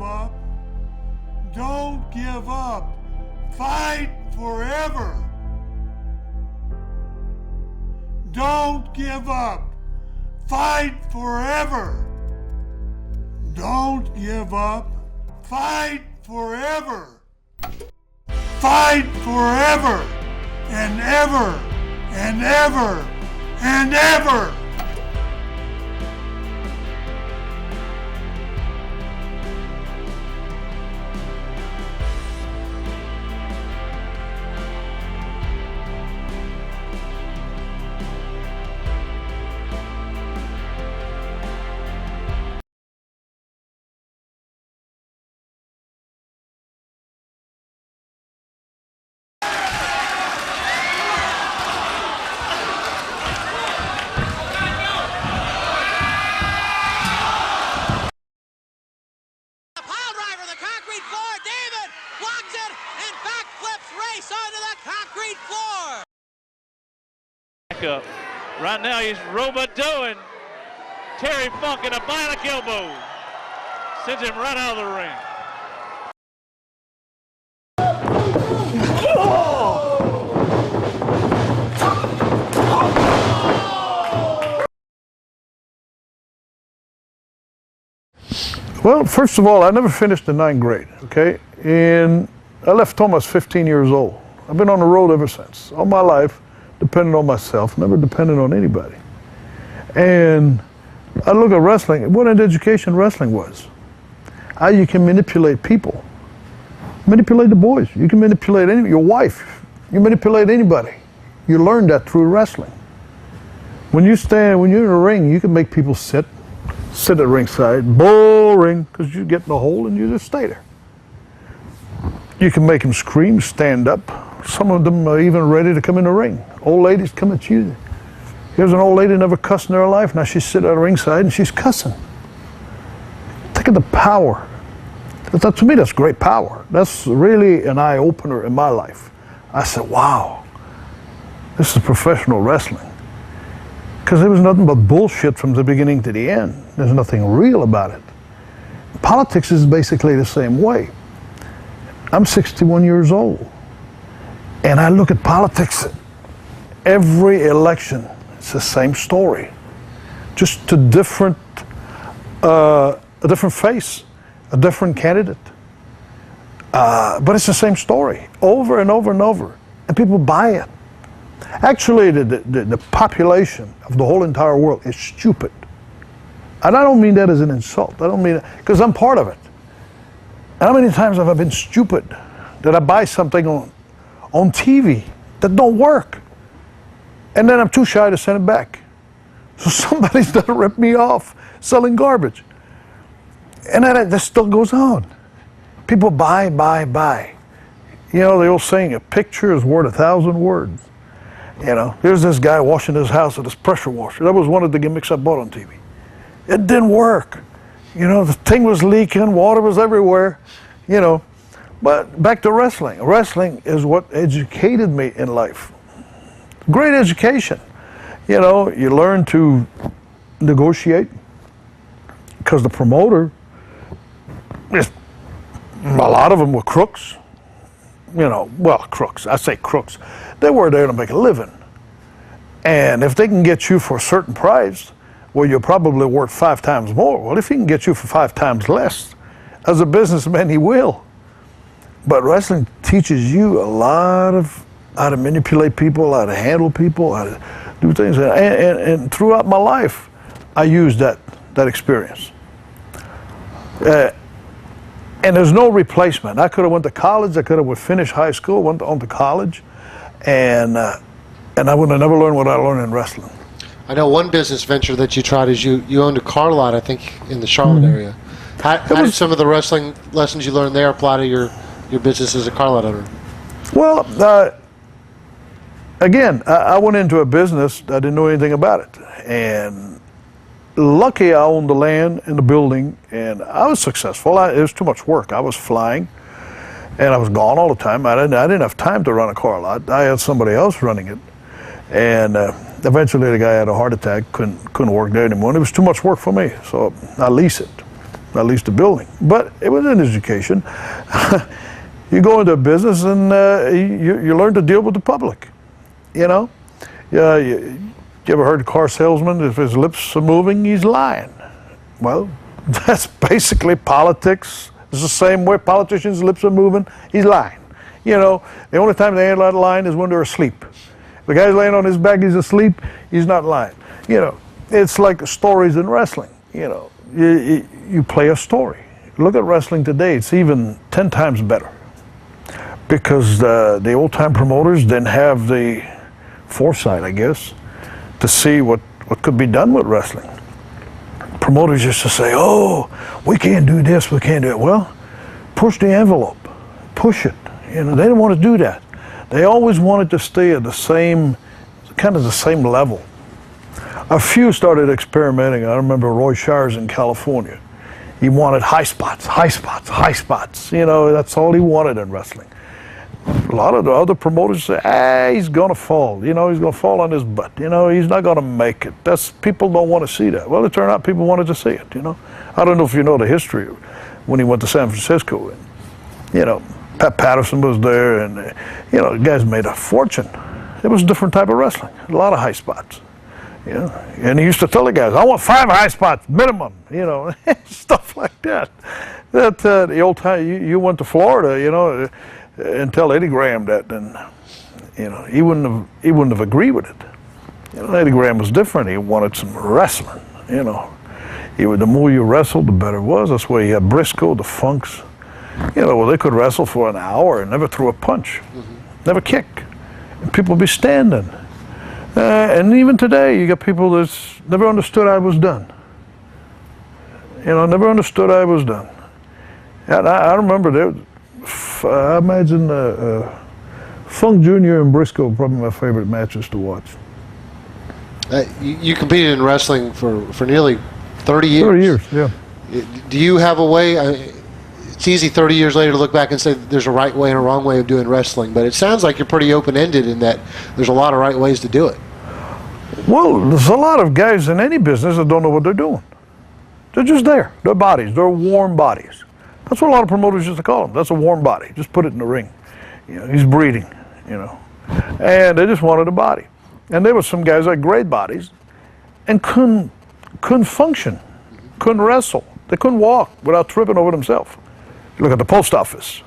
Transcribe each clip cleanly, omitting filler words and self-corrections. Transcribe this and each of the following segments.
give up. Don't give up. Fight forever. Don't give up. Fight forever. Don't give up. Fight forever. Fight forever and ever and ever and ever. Up. Right now he's robot-doing Terry Funk in a bionic elbow. Sends him right out of the ring. Well, first of all, I never finished the 9th grade, okay? And I left home, I was 15 years old. I've been on the road ever since. All my life, depending on myself, never depended on anybody. And I look at wrestling, what an education wrestling was. How you can manipulate people. Manipulate the boys. You can manipulate your wife. You manipulate anybody. You learn that through wrestling. When you're in a ring, you can make people sit at ringside, boring, because you get in the hole and you just stay there. You can make them scream, stand up. Some of them are even ready to come in the ring. Old ladies come at you. Here's an old lady never cussed in her life. Now she's sitting at ringside and she's cussing. Think of the power. To me, that's great power. That's really an eye-opener in my life. I said, wow, this is professional wrestling. Because there was nothing but bullshit from the beginning to the end. There's nothing real about it. Politics is basically the same way. I'm 61 years old. And I look at politics, every election, it's the same story. Just a different face, a different candidate. But it's the same story, over and over and over. And people buy it. Actually, the population of the whole entire world is stupid. And I don't mean that as an insult. I don't mean it, because I'm part of it. And how many times have I been stupid that I buy something on TV that don't work, and then I'm too shy to send it back? So somebody's gonna rip me off selling garbage. And then this still goes on. People buy. You know the old saying, a picture is worth 1,000 words. You know, here's this guy washing his house with his pressure washer. That was one of the gimmicks I bought on TV. It didn't work. You know, the thing was leaking, water was everywhere, you know. But back to wrestling. Wrestling is what educated me in life. Great education. You know, you learn to negotiate, because the promoter, a lot of them were crooks. You know, well, crooks. I say crooks. They were there to make a living. And if they can get you for a certain price, well, you're probably worth 5 times more. Well, if he can get you for 5 times less, as a businessman, he will. But wrestling teaches you a lot of how to manipulate people, how to handle people, how to do things. And throughout my life, I used that experience. And there's no replacement. I could have went to college. I could have finished high school, went on to college, and I would have never learned what I learned in wrestling. I know one business venture that you tried is you owned a car lot, I think, in the Charlotte area. How did some of the wrestling lessons you learned there apply to your business as a car lot owner? Well, again, I went into a business, I didn't know anything about it. And lucky I owned the land and the building, and I was successful. It was too much work. I was flying, and I was gone all the time. I didn't have time to run a car lot. I had somebody else running it. And eventually the guy had a heart attack, couldn't work there anymore. And it was too much work for me, so I leased it. at least the building. But it was an education. You go into a business and you learn to deal with the public, you know. You ever heard a car salesman, if his lips are moving, he's lying? Well, that's basically politics. It's the same way politicians' lips are moving, he's lying. You know, the only time they ain't lying is when they're asleep. If the guy's laying on his back, he's asleep, he's not lying. You know, it's like stories in wrestling, you know. You play a story. Look at wrestling today, it's even 10 times better. Because the old-time promoters didn't have the foresight, I guess, to see what could be done with wrestling. Promoters used to say, oh, we can't do this, we can't do it. Well, push the envelope, push it. You know, they didn't want to do that. They always wanted to stay at the same, kind of the same level. A few started experimenting. I remember Roy Shires in California. He wanted high spots, high spots, high spots. You know, that's all he wanted in wrestling. A lot of the other promoters say, he's going to fall. You know, he's going to fall on his butt. You know, he's not going to make it. People don't want to see that. Well, it turned out people wanted to see it, you know. I don't know if you know the history when he went to San Francisco. And, you know, Pat Patterson was there, and, you know, the guys made a fortune. It was a different type of wrestling, a lot of high spots. You know, and he used to tell the guys, I want 5 high spots, minimum, you know, stuff like that. The old time, you went to Florida, you know, and tell Eddie Graham that, and you know, he wouldn't have agreed with it. You know, Eddie Graham was different. He wanted some wrestling. You know, the more you wrestled, the better it was. That's why you had Briscoe, the Funks. You know, well, they could wrestle for an hour and never threw a punch, never kick, and people would be standing. And even today, you got people that never understood I was done. You know, never understood I was done. And I remember I imagine Funk Jr. and Briscoe probably my favorite matches to watch. You competed in wrestling for nearly 30 years. 30 years, yeah. Do you have a way? It's easy 30 years later to look back and say there's a right way and a wrong way of doing wrestling, but it sounds like you're pretty open-ended in that there's a lot of right ways to do it. Well, there's a lot of guys in any business that don't know what they're doing. They're just there. They're bodies. They're warm bodies. That's what a lot of promoters used to call them. That's a warm body. Just put it in the ring. You know, he's breathing, you know. And they just wanted a body. And there were some guys that had great bodies and couldn't function, couldn't wrestle. They couldn't walk without tripping over themselves. You look at the post office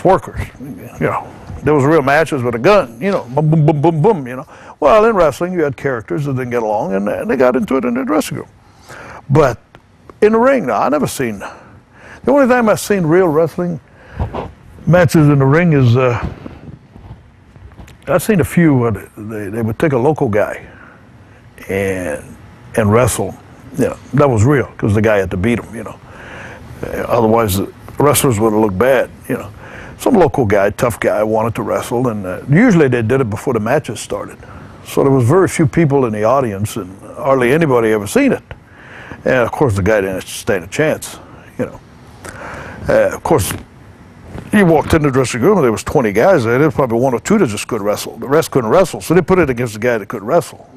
workers, you know. There was real matches with a gun, you know, boom, boom, boom, boom, boom, you know. Well, in wrestling, you had characters that didn't get along, and they got into it in the dressing room. But in the ring, no, I never seen. The only time I've seen real wrestling matches in the ring is I've seen a few where they would take a local guy and wrestle. You know, that was real because the guy had to beat him. You know, otherwise the wrestlers would have looked bad. You know, some local guy, tough guy, wanted to wrestle, and usually they did it before the matches started. So there was very few people in the audience, and hardly anybody ever seen it. And of course, the guy didn't stand a chance. You know. Of course, you walked in the dressing room and there was 20 guys there. There was probably 1 or 2 that just could wrestle. The rest couldn't wrestle, so they put it against the guy that could wrestle.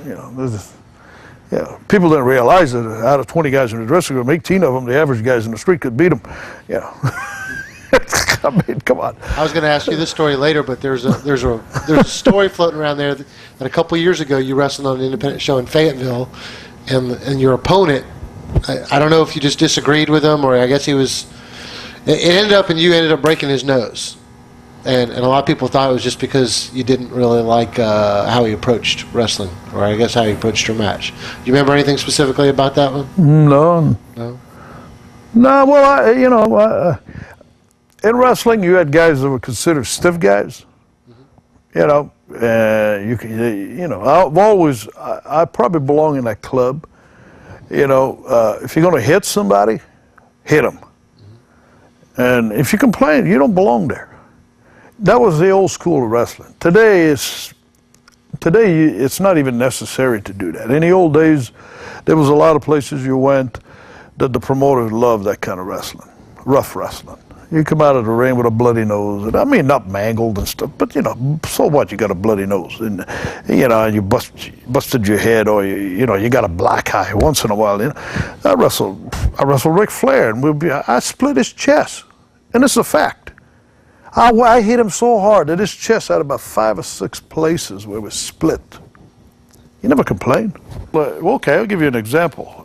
You know, people didn't realize that out of 20 guys in the dressing room, 18 of them, the average guys in the street could beat them. You know, I mean, come on. I was going to ask you this story later, but there's a story floating around there that a couple of years ago you wrestled on an independent show in Fayetteville, and your opponent, I don't know if you just disagreed with him or I guess he was. It ended up, and you ended up breaking his nose, and a lot of people thought it was just because you didn't really like how he approached wrestling, or I guess how he approached your match. Do you remember anything specifically about that one? No. Well, in wrestling, you had guys that were considered stiff guys. You know, I probably belong in that club. You know, if you're going to hit somebody, hit them. And if you complain, you don't belong there. That was the old school of wrestling. Today it's not even necessary to do that. In the old days, there was a lot of places you went that the promoters loved that kind of wrestling, rough wrestling. You come out of the ring with a bloody nose. And I mean, not mangled and stuff, but, you know, so what? You got a bloody nose. And, you know, and you busted your head, or, you got a black eye once in a while. You know, I wrestled Ric Flair, and I split his chest. And it's a fact. I hit him so hard that his chest had about 5 or 6 places where it was split. He never complained. Well, okay, I'll give you an example.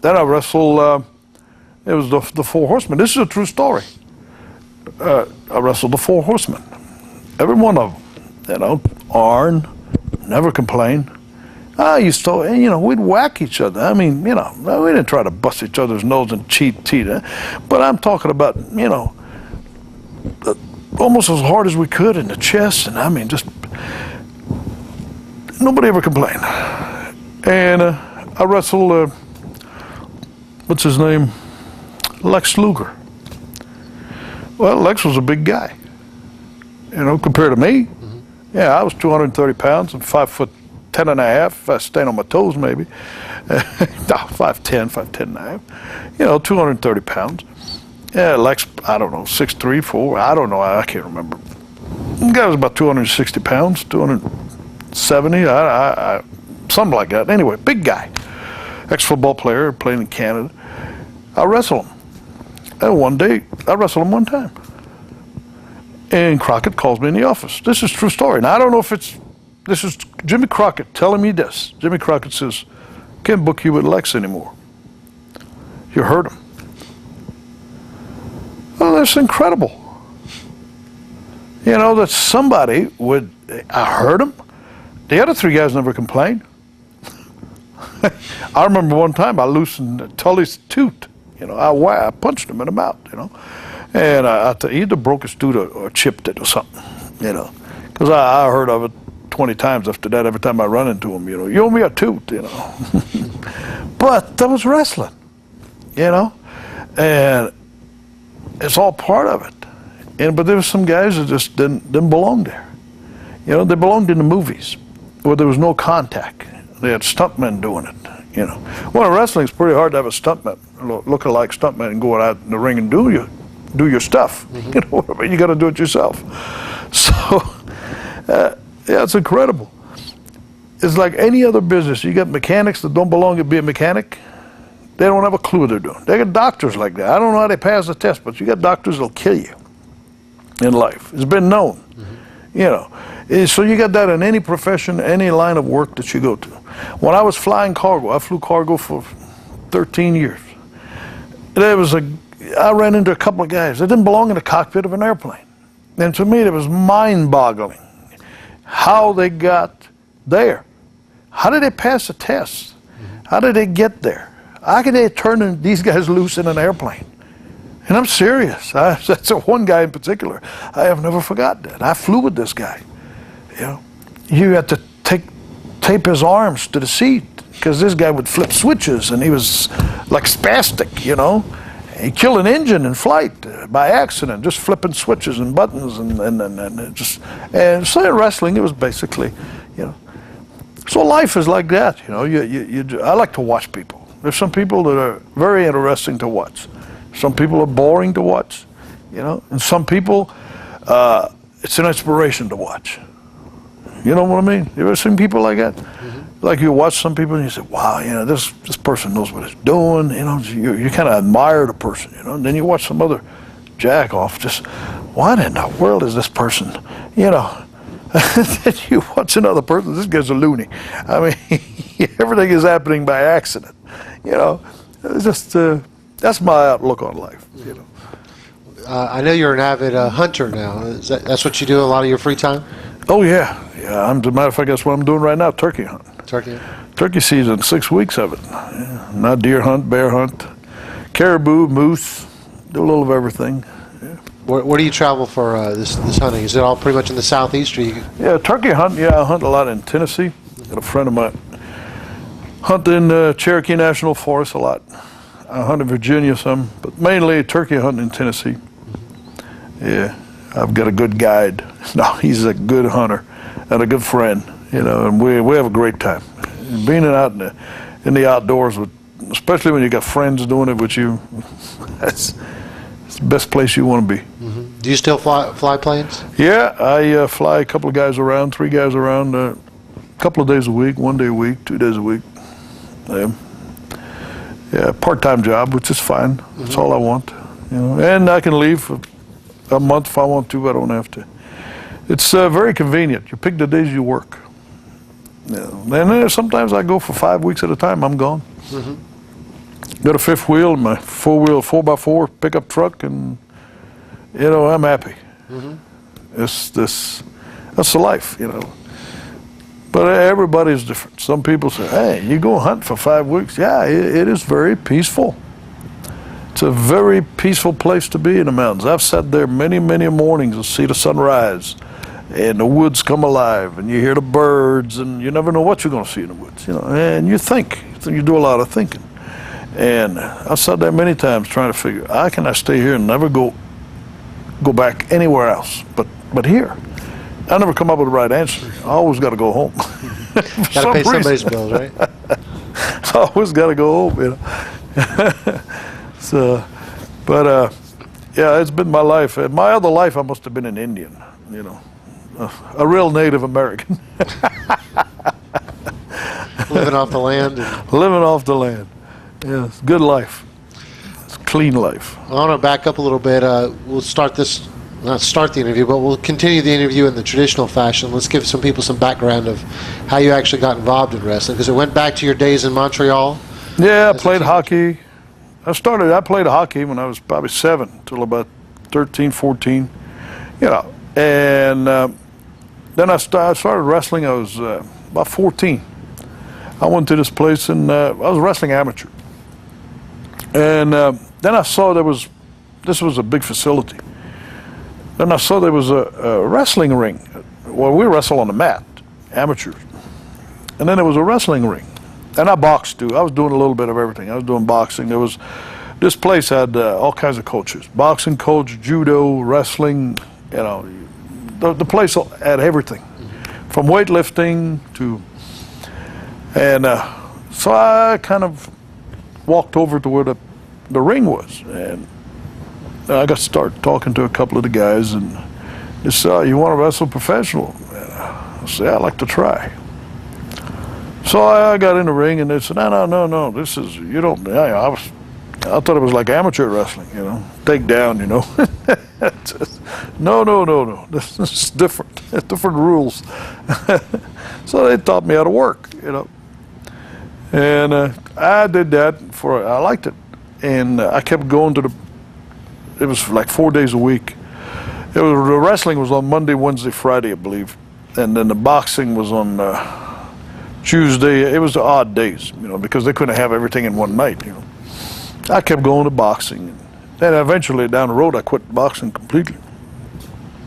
Then I wrestled, it was the Four Horsemen. This is a true story. I wrestled the Four Horsemen. Every one of them, Arn, never complained. I used to, we'd whack each other. I mean, we didn't try to bust each other's nose and cheat. But I'm talking about, almost as hard as we could in the chest. And I mean, just, nobody ever complained. And I wrestled, what's his name? Lex Luger. Well, Lex was a big guy, compared to me. Mm-hmm. Yeah, I was 230 pounds and 5'10" and a half, if I stayed on my toes maybe. No, 5'10", 5'10" and a half. 230 pounds. Yeah, Lex, I don't know, 6'3", 4", I don't know, I can't remember. The guy was about 260 pounds, 270, something like that. Anyway, big guy. Ex-football player, playing in Canada. I wrestled him. And one day, I wrestled him one time. And Crockett calls me in the office. This is a true story. Now, I don't know if this is Jimmy Crockett telling me this. Jimmy Crockett says, can't book you with Lex anymore. You hurt him. Well, that's incredible. That somebody would, I hurt him. The other 3 guys never complained. I remember one time I loosened Tully's tooth. I punched him in the mouth, and he either broke his tooth or chipped it or something, because I heard of it 20 times after that. Every time I run into him, you owe me a tooth, But that was wrestling, and it's all part of it. But there were some guys that just didn't belong there. They belonged in the movies where there was no contact. They had stuntmen doing it. Well, in wrestling, it's pretty hard to have a stuntman, look-alike stuntman, and go out in the ring and do your stuff. Mm-hmm. You got to do it yourself. So, yeah, it's incredible. It's like any other business. You got mechanics that don't belong to be a mechanic. They don't have a clue what they're doing. They got doctors like that. I don't know how they pass the test, but you got doctors that'll kill you in life. It's been known. Mm-hmm. So you got that in any profession, any line of work that you go to. When I was flying cargo, I flew cargo for 13 years. I ran into a couple of guys that didn't belong in the cockpit of an airplane. And to me, it was mind-boggling how they got there. How did they pass the test? How did they get there? How could they turn these guys loose in an airplane? And I'm serious. That's one guy in particular. I have never forgot that. I flew with this guy. You had to tape his arms to the seat because this guy would flip switches and he was like spastic, He killed an engine in flight by accident, just flipping switches and buttons and so in wrestling it was basically, So life is like that, I like to watch people. There's some people that are very interesting to watch. Some people are boring to watch, and some people, it's an inspiration to watch. You know what I mean? You ever seen people like that? Mm-hmm. Like you watch some people and you say, wow, this person knows what he's doing. You kind of admire the person, and then you watch some other jack off. Just, what in the world is this person? Then you watch another person, this guy's a loony. I mean, everything is happening by accident. It's just, that's my outlook on life, I know you're an avid hunter now. That's what you do a lot of your free time? Oh, yeah. As a matter of fact, that's what I'm doing right now, turkey hunting. Turkey season, 6 weeks of it. Yeah. Not deer hunt, bear hunt, caribou, moose, do a little of everything. Yeah. Where do you travel for this hunting? Is it all pretty much in the southeast? Or Yeah, turkey hunt, I hunt a lot in Tennessee. Got a friend of mine hunt in Cherokee National Forest a lot. I hunt in Virginia some, but mainly turkey hunting in Tennessee. Yeah, I've got a good guide. No, he's a good hunter and a good friend, and we have a great time. Being out in the outdoors, especially when you got friends doing it with you, it's the best place you want to be. Do you still fly planes? Yeah, I fly a couple of guys around, 3 guys around, a couple of days a week, 1 day a week, 2 days a week. Yeah, part-time job, which is fine. That's all I want. You know, and I can leave for a month if I want to. I don't have to. It's very convenient. You pick the days you work. You know, and sometimes I go for 5 weeks at a time. I'm gone. Got a fifth wheel, my 4-wheel 4x4 pickup truck, and you know I'm happy. That's the life, you know. But everybody's different. Some people say, "Hey, you go hunt for 5 weeks." Yeah, it is very peaceful. It's a very peaceful place to be in the mountains. I've sat there many, many mornings and see the sunrise, and the woods come alive, and you hear the birds, and you never know what you're going to see in the woods, you know. And you think, you do a lot of thinking. And I've sat there many times trying to figure, how can I stay here and never go back anywhere else, but here. I never come up with the right answer. I always got to go home. Got to pay somebody's bills, right? I always got to go home, you know. So, but yeah, it's been my life. In my other life, I must have been an Indian, you know, a real Native American. Living off the land. Living off the land. Yeah, it's good life. It's clean life. I want to back up a little bit. We'll not start the interview, but we'll continue the interview in the traditional fashion. Let's give some people some background of how you actually got involved in wrestling, because it went back to your days in Montreal. Yeah, I played hockey. I played hockey when I was probably 7 till about 13, 14, you know. And then I started wrestling. I was about 14. I went to this place and I was wrestling amateur. And then I saw this was a big facility. Then I saw there was a wrestling ring. Well, we wrestle on the mat, amateurs. And then there was a wrestling ring. And I boxed too. I was doing a little bit of everything. I was doing boxing. This place had all kinds of coaches. Boxing coach, judo, wrestling, you know. The place had everything. From weightlifting to... And so I kind of walked over to where the ring was. And I got to start talking to a couple of the guys. And they said, "You want to wrestle professional?" And I said, "I'd like to try." So I got in the ring, and they said, no, this is, you don't, I thought it was like amateur wrestling, you know, take down, you know. No, this is different, different rules. So they taught me how to work, you know. And I did that I liked it. And I kept going it was like 4 days a week. The wrestling was on Monday, Wednesday, Friday, I believe. And then the boxing was on Tuesday. It was the odd days, you know, because they couldn't have everything in one night, you know. I kept going to boxing. And then eventually down the road, I quit boxing completely.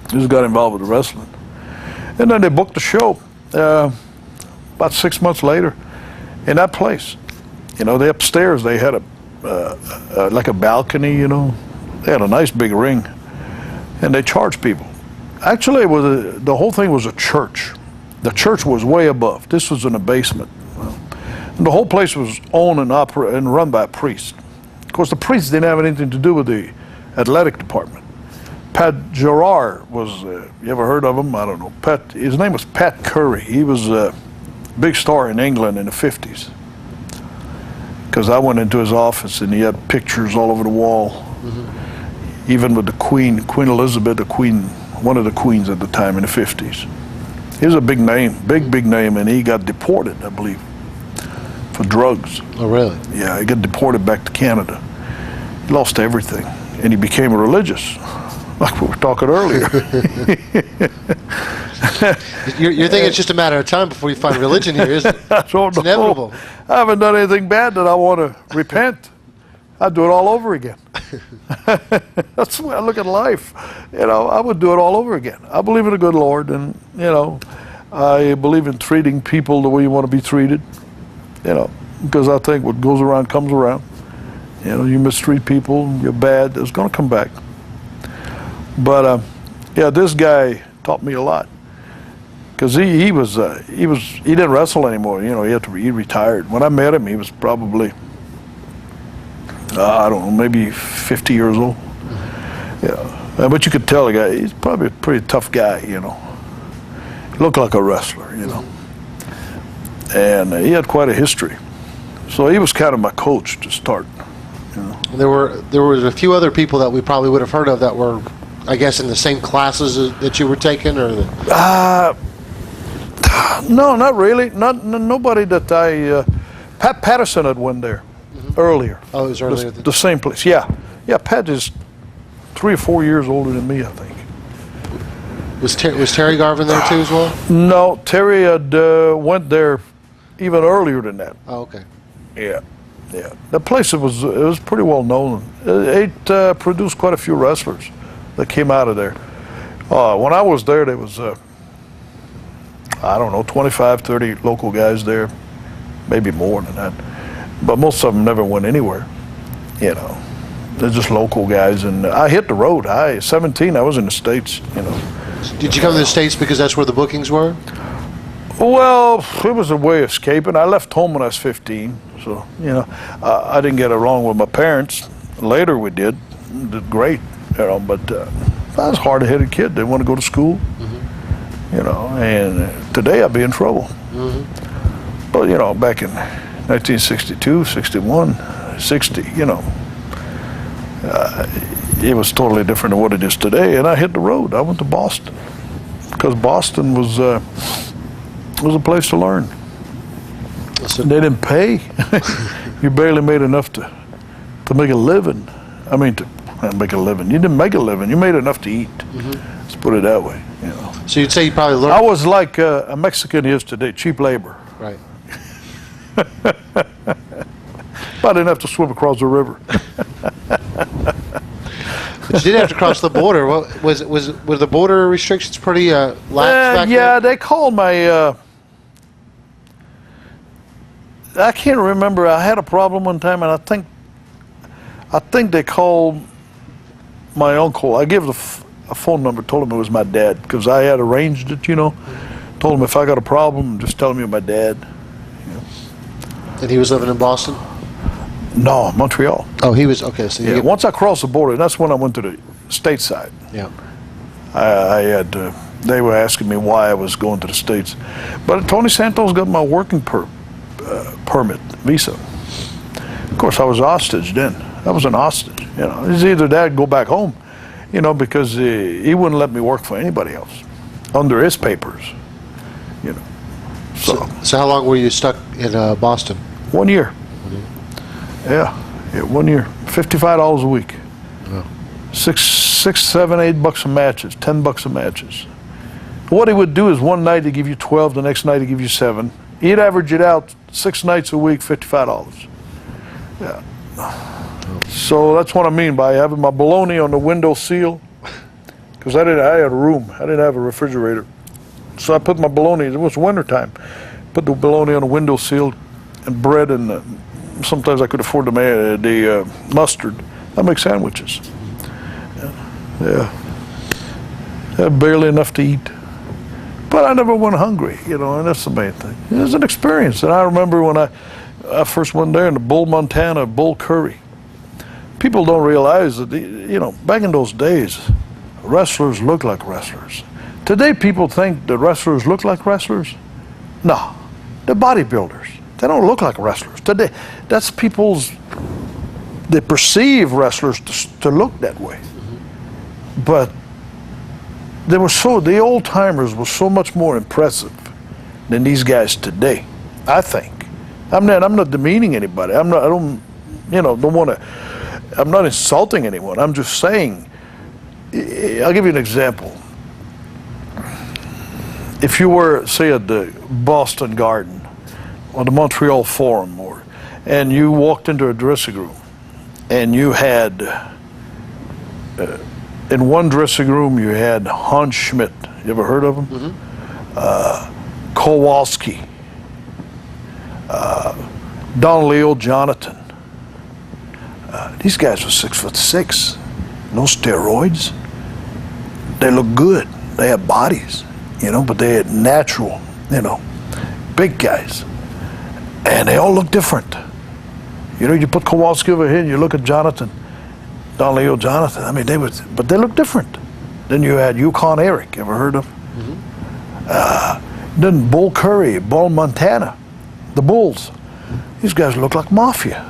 Just got involved with the wrestling. And then they booked the show about 6 months later in that place. You know, they upstairs, they had like a balcony, you know. They had a nice big ring. And they charged people. Actually, the whole thing was a church. The church was way above. This was in a basement. And the whole place was owned and run by a priest. Of course, the priest didn't have anything to do with the athletic department. Pat Gerard was, you ever heard of him? I don't know. His name was Pat Curry. He was a big star in England in the 50s. Because I went into his office and he had pictures all over the wall. Even with the Queen Elizabeth, one of the queens at the time in the 50s. He was a big name, big name, and he got deported, I believe, for drugs. Oh, really? Yeah, he got deported back to Canada. He lost everything, and he became religious, like we were talking earlier. You're thinking it's just a matter of time before you find religion here, isn't it? I don't know. It's inevitable. I haven't done anything bad that I want to repent. I'd do it all over again. That's the way I look at life. You know, I would do it all over again. I believe in a good Lord, and, you know, I believe in treating people the way you want to be treated, you know, because I think what goes around comes around. You know, you mistreat people, you're bad, it's going to come back. But, yeah, this guy taught me a lot. Because he didn't wrestle anymore, you know, he retired. When I met him, he was probably, I don't know, maybe 50 years old. Yeah, but you could tell the guy, he's probably a pretty tough guy, you know. He looked like a wrestler, you know. And he had quite a history. So he was kind of my coach to start, you know. There was a few other people that we probably would have heard of that were, I guess, in the same classes that you were taking, or no, not really. Nobody that I. Pat Patterson had went there earlier. Oh, it was earlier. The same place. Yeah. Pat is 3 or 4 years older than me, I think. Was Terry Garvin there too as well? No, Terry had went there even earlier than that. Oh, okay. Yeah. The place it was pretty well known. It produced quite a few wrestlers that came out of there. When I was there was I don't know, 25, 30 local guys there, maybe more than that. But most of them never went anywhere, you know. They're just local guys, and I hit the road. 17, I was in the States, you know. Did you come to the States because that's where the bookings were? Well, it was a way of escaping. I left home when I was 15, so, you know, I didn't get along with my parents. Later we did great, you know, but I was a hard-headed kid. Didn't want to go to school, you know, and today I'd be in trouble. But, you know, back in 1962, 61, 60, you know, it was totally different than what it is today. And I hit the road. I went to Boston because Boston was a place to learn. They didn't pay. You barely made enough to make a living. I mean, to make a living. You didn't make a living. You made enough to eat. Let's put it that way. You know. So you'd say you probably learned. I was like a Mexican is today, cheap labor. Right. But I didn't have to swim across the river. But you did have to cross the border. What were the border restrictions pretty lax back yeah, then? they called my. I can't remember. I had a problem one time, and I think they called my uncle. I gave a phone number, told him it was my dad because I had arranged it. You know, told him if I got a problem, just tell me my dad. And he was living in Boston? No, Montreal. Oh, he was, okay. So Yeah, once I crossed the border, that's when I went to the stateside. Yeah. I had, they were asking me why I was going to the States. But Tony Santos got my working permit, visa. Of course, I was hostage then. I was an hostage, you know. It's either that or go back home, you know, because he wouldn't let me work for anybody else under his papers, you know. So how long were you stuck in Boston? 1 year. Yeah, 1 year. $55 a week. Wow. $6, $7, $8 a matches, $10 a matches. What he would do is one night he'd give you 12, the next night he'd give you 7. He'd average it out 6 nights a week, $55. Yeah. So that's what I mean by having my bologna on the window sill. Because I had a room. I didn't have a refrigerator. So I put my bologna, it was wintertime, put the bologna on the window sill and bread, and sometimes I could afford the mustard. I make sandwiches. Yeah. Had barely enough to eat. But I never went hungry, you know, and that's the main thing. It was an experience. And I remember when I first went there in the Bull, Montana, Bull Curry. People don't realize that, you know, back in those days, wrestlers looked like wrestlers. Today, people think that wrestlers look like wrestlers. No, they're bodybuilders. They don't look like wrestlers. Today, that's they perceive wrestlers to look that way. But the old timers were so much more impressive than these guys today, I think. I'm not demeaning anybody. I'm not insulting anyone. I'm just saying, I'll give you an example. If you were, say, at the Boston Garden or the Montreal Forum, and you walked into a dressing room, and you had, in one dressing room, you had Hans Schmidt. You ever heard of him? Kowalski, Don Leo Jonathan. These guys were 6'6", no steroids. They look good. They have bodies, you know, but they had natural, you know, big guys. And they all look different. You know, you put Kowalski over here and you look at Jonathan, Don Leo, Jonathan. I mean, but they look different. Then you had Yukon Eric. Ever heard of? Then Bull Curry, Bull Montana, the Bulls. These guys look like mafia.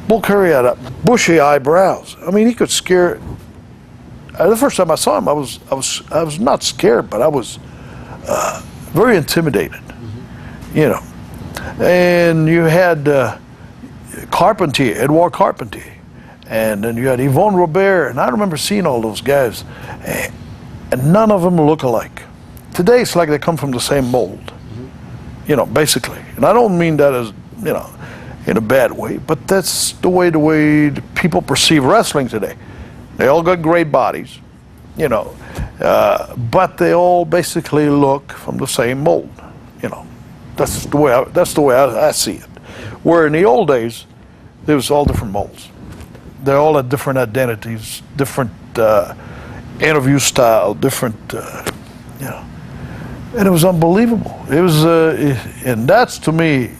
Bull Curry had bushy eyebrows. I mean, he could scare. The first time I saw him, I was not scared, but I was very intimidated. You know. And you had Carpentier, Edouard Carpentier, and then you had Yvonne Robert, and I remember seeing all those guys, and none of them look alike. Today it's like they come from the same mold, you know, basically. And I don't mean that as, you know, in a bad way, but that's the way people perceive wrestling today. They all got great bodies, you know, but they all basically look from the same mold, you know. That's the way I see it. Where in the old days, there was all different molds. They all had different identities, different interview style, different, you know. And it was unbelievable. It was, and that's to me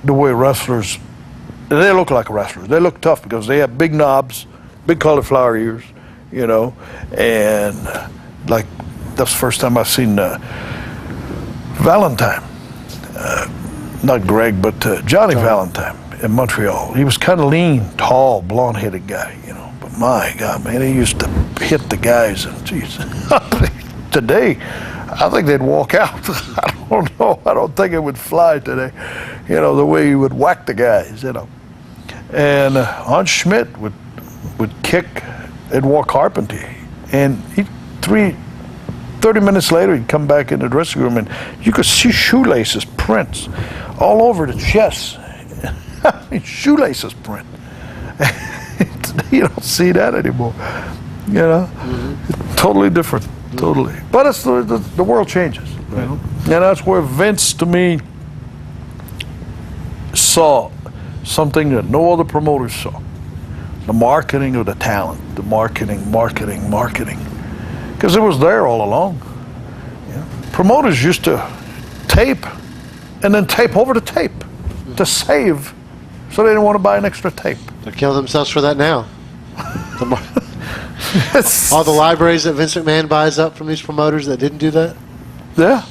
the way wrestlers. They look like wrestlers. They look tough because they have big knobs, big cauliflower ears, you know, and like that's the first time I've seen Valentine. Not Greg, but Johnny Valentine in Montreal. He was kind of lean, tall, blonde-headed guy, you know. But my God, man, he used to hit the guys, and geez, today, I think they'd walk out. I don't know. I don't think it would fly today, you know, the way he would whack the guys, you know. And Hans Schmidt would kick Edouard Carpentier, and 30 minutes later, he'd come back in the dressing room, and you could see shoelaces prints all over the chest. I mean, shoelaces print. You don't see that anymore. You know, totally different, totally. But it's the world changes. You know? And that's where Vince, to me, saw something that no other promoters saw: the marketing of the talent, the marketing. Because it was there all along. Yeah. Promoters used to tape and then tape over the tape to save, so they didn't want to buy an extra tape. They're killing themselves for that now. All the libraries that Vince McMahon buys up from these promoters that didn't do that? Yeah.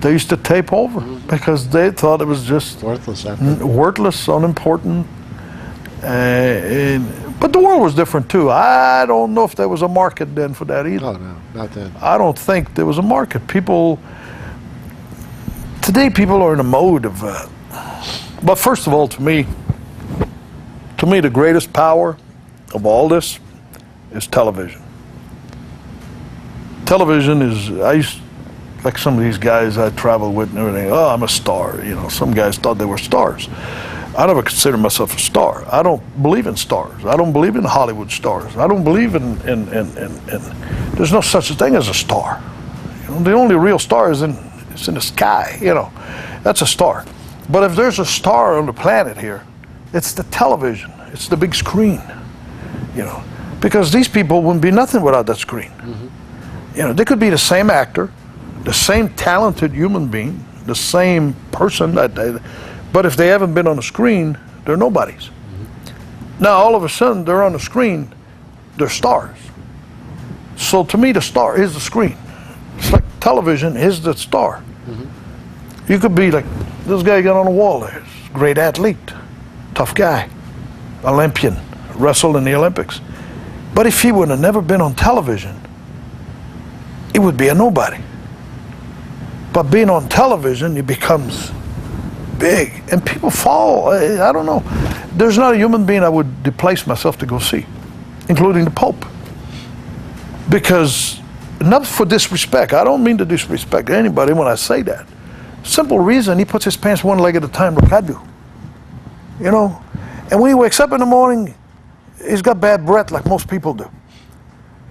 They used to tape over because they thought it was just worthless, unimportant. But the world was different too. I don't know if there was a market then for that either. Oh no, not then. I don't think there was a market. Today people are in a mode of, but first of all, to me, the greatest power of all this is television. Television is, like some of these guys I travel with and everything, oh, I'm a star. You know, some guys thought they were stars. I never consider myself a star. I don't believe in stars. I don't believe in Hollywood stars. I don't believe in there's no such a thing as a star. You know, the only real star is in the sky, you know. That's a star. But if there's a star on the planet here, it's the television. It's the big screen, you know. Because these people wouldn't be nothing without that screen. You know, they could be the same actor, the same talented human being, the same person but if they haven't been on the screen, they're nobodies. Now, all of a sudden, they're on the screen, they're stars. So to me, the star is the screen. It's like television is the star. You could be like, this guy got on the wall there, great athlete, tough guy, Olympian, wrestled in the Olympics. But if he would have never been on television, it would be a nobody. But being on television, it becomes big, and people fall. I don't know. There's not a human being I would deplace myself to go see, including the Pope. Because, not for disrespect, I don't mean to disrespect anybody when I say that. Simple reason, he puts his pants one leg at a time like I do. You know? And when he wakes up in the morning, he's got bad breath like most people do.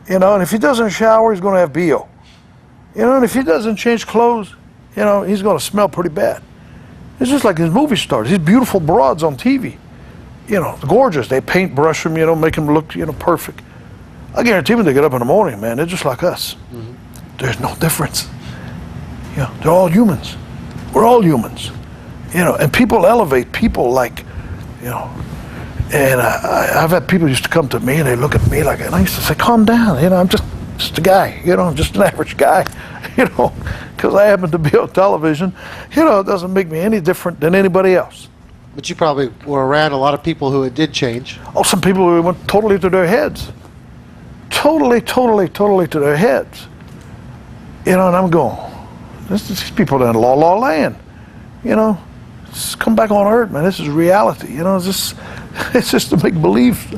You know, and if he doesn't shower, he's going to have BO. You know, and if he doesn't change clothes, you know, he's going to smell pretty bad. It's just like his movie stars, these beautiful broads on TV. You know, gorgeous. They paintbrush them, you know, make them look, you know, perfect. I guarantee when they get up in the morning, man, they're just like us. There's no difference. You know, they're all humans. We're all humans. You know, and people elevate people like, you know, And I've had people used to come to me and they look at me like, and I used to say, calm down, I'm just a guy, I'm just an average guy, because I happen to be on television. It doesn't make me any different than anybody else. But you probably were around a lot of people who it did change. Oh, some people who went totally to their heads. Totally to their heads. And I'm going, these people are in la land. Just come back on earth, man. This is reality. It's just to make believe.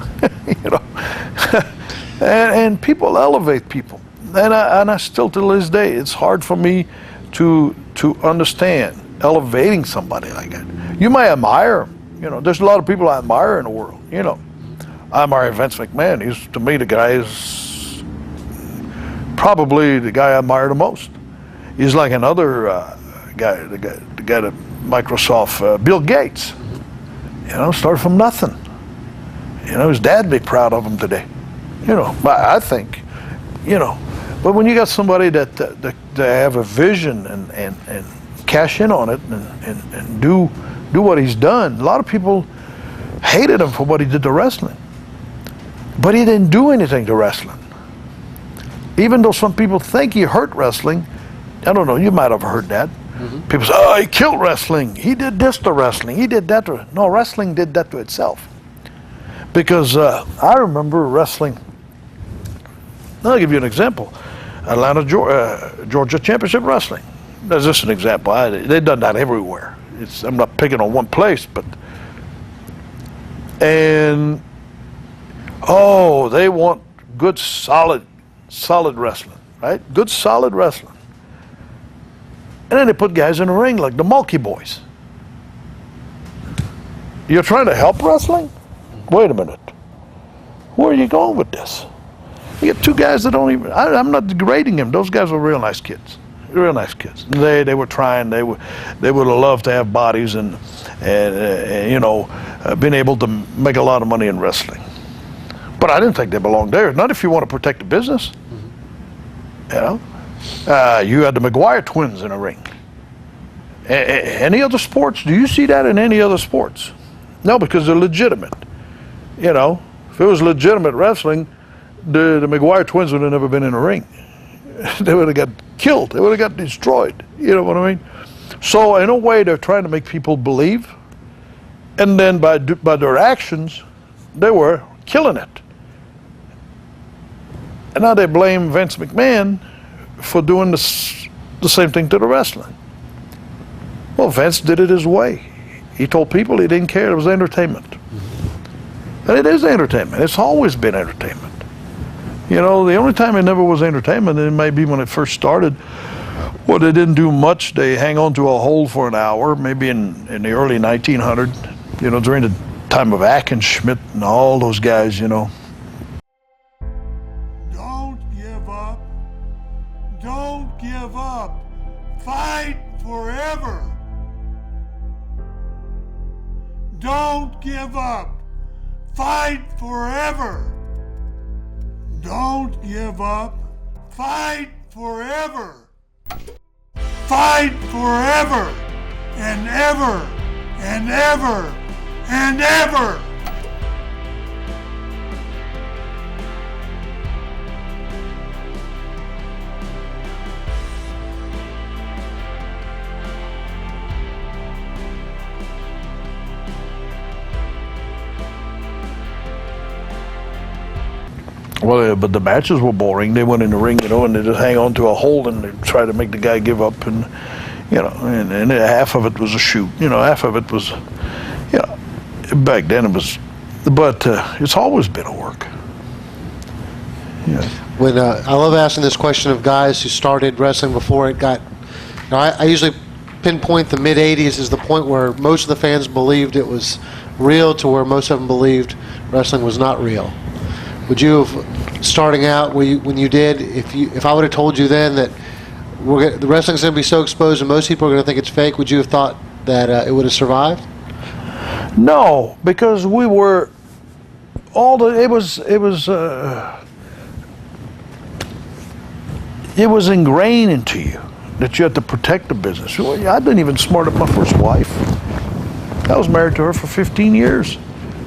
and people elevate people. And I still to this day, it's hard for me to understand elevating somebody like that. You may admire him. There's a lot of people I admire in the world. I admire Vince McMahon. To me, the guy is probably the guy I admire the most. He's like another guy, the guy at Microsoft, Bill Gates. Started from nothing. His dad'd be proud of him today. I think, But when you got somebody that have a vision and cash in on it and do what he's done, a lot of people hated him for what he did to wrestling. But he didn't do anything to wrestling. Even though some people think he hurt wrestling, I don't know, you might have heard that. Mm-hmm. People say, oh, he killed wrestling. He did this to wrestling. He did that to... No, wrestling did that to itself. Because I remember wrestling. I'll give you an example. Atlanta, Georgia Championship Wrestling. That's just an example. They've done that everywhere. I'm not picking on one place, but... And... Oh, they want good, solid wrestling, right? Good, solid wrestling. And then they put guys in the ring like the Mulkey Boys. You're trying to help wrestling? Wait a minute. Where are you going with this? You get two guys that don't even... I'm not degrading them. Those guys were real nice kids. Real nice kids. They were trying. They would have loved to have bodies and been able to make a lot of money in wrestling. But I didn't think they belonged there. Not if you want to protect the business. Mm-hmm. You had the McGuire twins in a ring. Any other sports? Do you see that in any other sports? No, because they're legitimate. If it was legitimate wrestling, the McGuire twins would have never been in a ring. They would have got killed. They would have got destroyed. You know what I mean? So in a way, they're trying to make people believe, and then by their actions, they were killing it. And now they blame Vince McMahon for doing the same thing to the wrestling. Well, Vince did it his way. He told people he didn't care. It was entertainment. And it is entertainment. It's always been entertainment. The only time it never was entertainment, it might be when it first started. Well, they didn't do much. They hang on to a hold for an hour, maybe in the early 1900s, during the time of Schmidt and all those guys, Don't give up. Don't give up. Fight forever. Don't give up. Fight forever. Don't give up. Fight forever. Fight forever and ever and ever and ever. Well, but the matches were boring. They went in the ring, and they just hang on to a hold and they try to make the guy give up, and and half of it was a shoot. Half of it was, back then it was, but it's always been a work. Yeah. When I love asking this question of guys who started wrestling before it got. I usually pinpoint the mid '80s as the point where most of the fans believed it was real, to where most of them believed wrestling was not real. Would you have, starting out when you did, if I would have told you then that the wrestling's going to be so exposed and most people are going to think it's fake, would you have thought that it would have survived? No, because we were it was ingrained into you that you had to protect the business. I didn't even smart up my first wife. I was married to her for 15 years.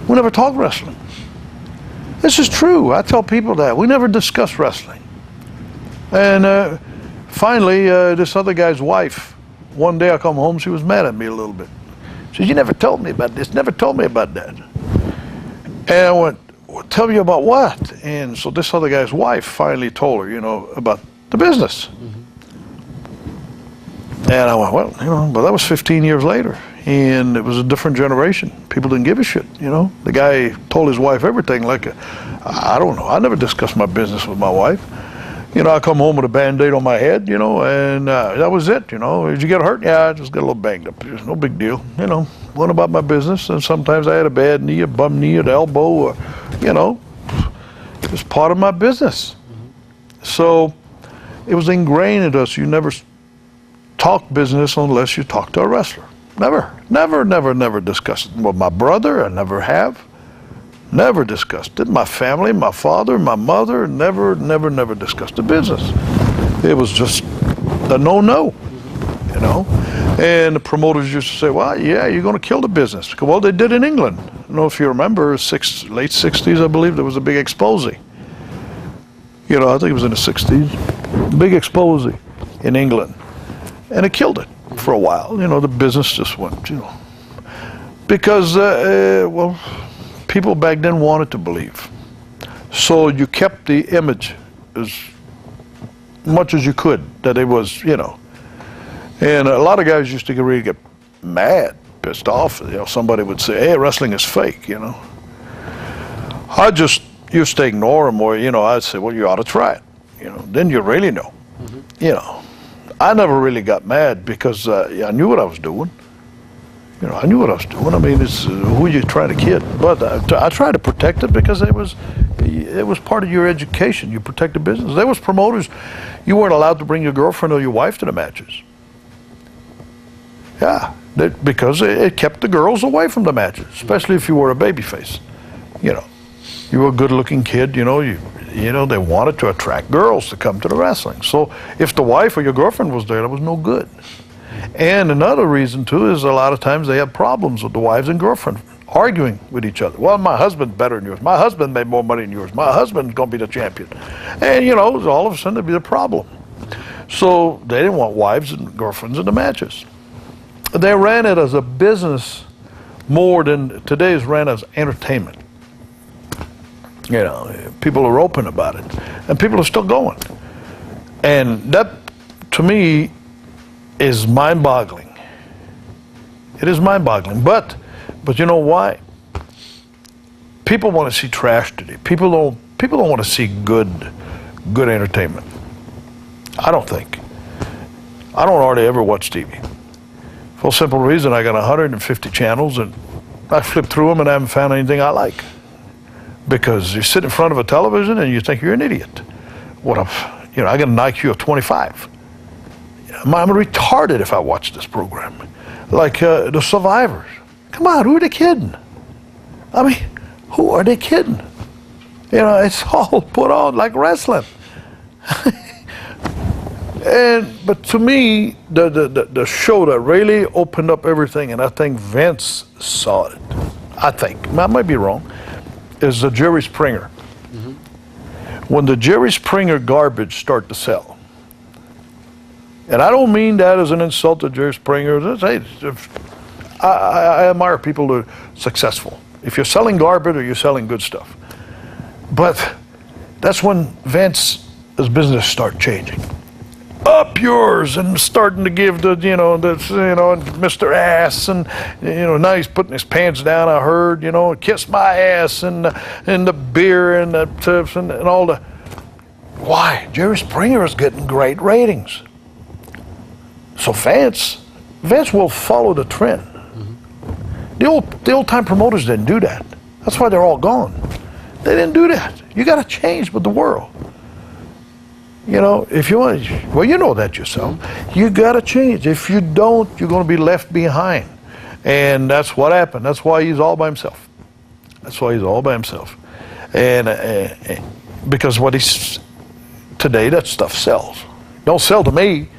We never talked wrestling. This is true. I tell people that. We never discussed wrestling. And finally, this other guy's wife, one day I come home, she was mad at me a little bit. She said, you never told me about this, never told me about that. And I went, well, tell me about what? And so this other guy's wife finally told her, about the business. And I went, well, but that was 15 years later. And it was a different generation. People didn't give a shit, The guy told his wife everything like, I don't know. I never discussed my business with my wife. I come home with a Band-Aid on my head, and that was it, Did you get hurt? Yeah, I just got a little banged up. There's no big deal, Went about my business, and sometimes I had a bad knee, a bum knee, an elbow, or, it's part of my business. So it was ingrained in us. You never talk business unless you talk to a wrestler. Never discussed it. With my brother, I never have. Never discussed it. My family, my father, my mother, never discussed the business. It was just a no-no, And the promoters used to say, well, yeah, you're going to kill the business. Well, they did in England. I don't know if you remember, late 60s, I believe, there was a big expose. I think it was in the 60s. Big expose in England. And it killed it for a while. The business just went, Because, people back then wanted to believe. So you kept the image as much as you could, that it was, And a lot of guys used to really get mad, pissed off. Somebody would say, hey, wrestling is fake, I just used to ignore them, or, I'd say, well, you ought to try it. Then you really know. I never really got mad because I knew what I was doing. I knew what I was doing. I mean, it's who you trying to kid. But I tried to protect it because it was part of your education. You protect the business. There was promoters. You weren't allowed to bring your girlfriend or your wife to the matches. Yeah, because it kept the girls away from the matches, especially if you were a babyface. You were a good-looking kid. They wanted to attract girls to come to the wrestling. So if the wife or your girlfriend was there, that was no good. And another reason, too, is a lot of times they had problems with the wives and girlfriend arguing with each other. Well, my husband's better than yours. My husband made more money than yours. My husband's going to be the champion. And, all of a sudden there'd be a problem. So they didn't want wives and girlfriends in the matches. They ran it as a business more than today's ran as entertainment. People are open about it. And people are still going. And that, to me, is mind-boggling. It is mind-boggling. But you know why? People want to see trash today. People don't want to see good entertainment. I don't think. I don't hardly ever watch TV. For a simple reason, I got 150 channels and I flip through them and I haven't found anything I like. Because you sit in front of a television and you think you're an idiot. I got an IQ of 25. I'm retarded if I watch this program. Like the Survivors. Come on, who are they kidding? I mean, who are they kidding? It's all put on like wrestling. But to me, the show that really opened up everything, and I think Vince saw it, I think, I might be wrong, is the Jerry Springer. When the Jerry Springer garbage start to sell, and I don't mean that as an insult to Jerry Springer. I admire people who are successful. If you're selling garbage or you're selling good stuff. But that's when Vince's business start changing. Up yours, and starting to give Mr. Ass, and now he's putting his pants down. I heard, kiss my ass, and the beer and the tips and all the. Why? Jerry Springer is getting great ratings. So Vince will follow the trend. The old time promoters didn't do that. That's why they're all gone. They didn't do that. You got to change with the world. If you want, well, you know that yourself. You got to change. If you don't, you're going to be left behind. And that's what happened. That's why he's all by himself. And because today, that stuff sells. Don't sell to me,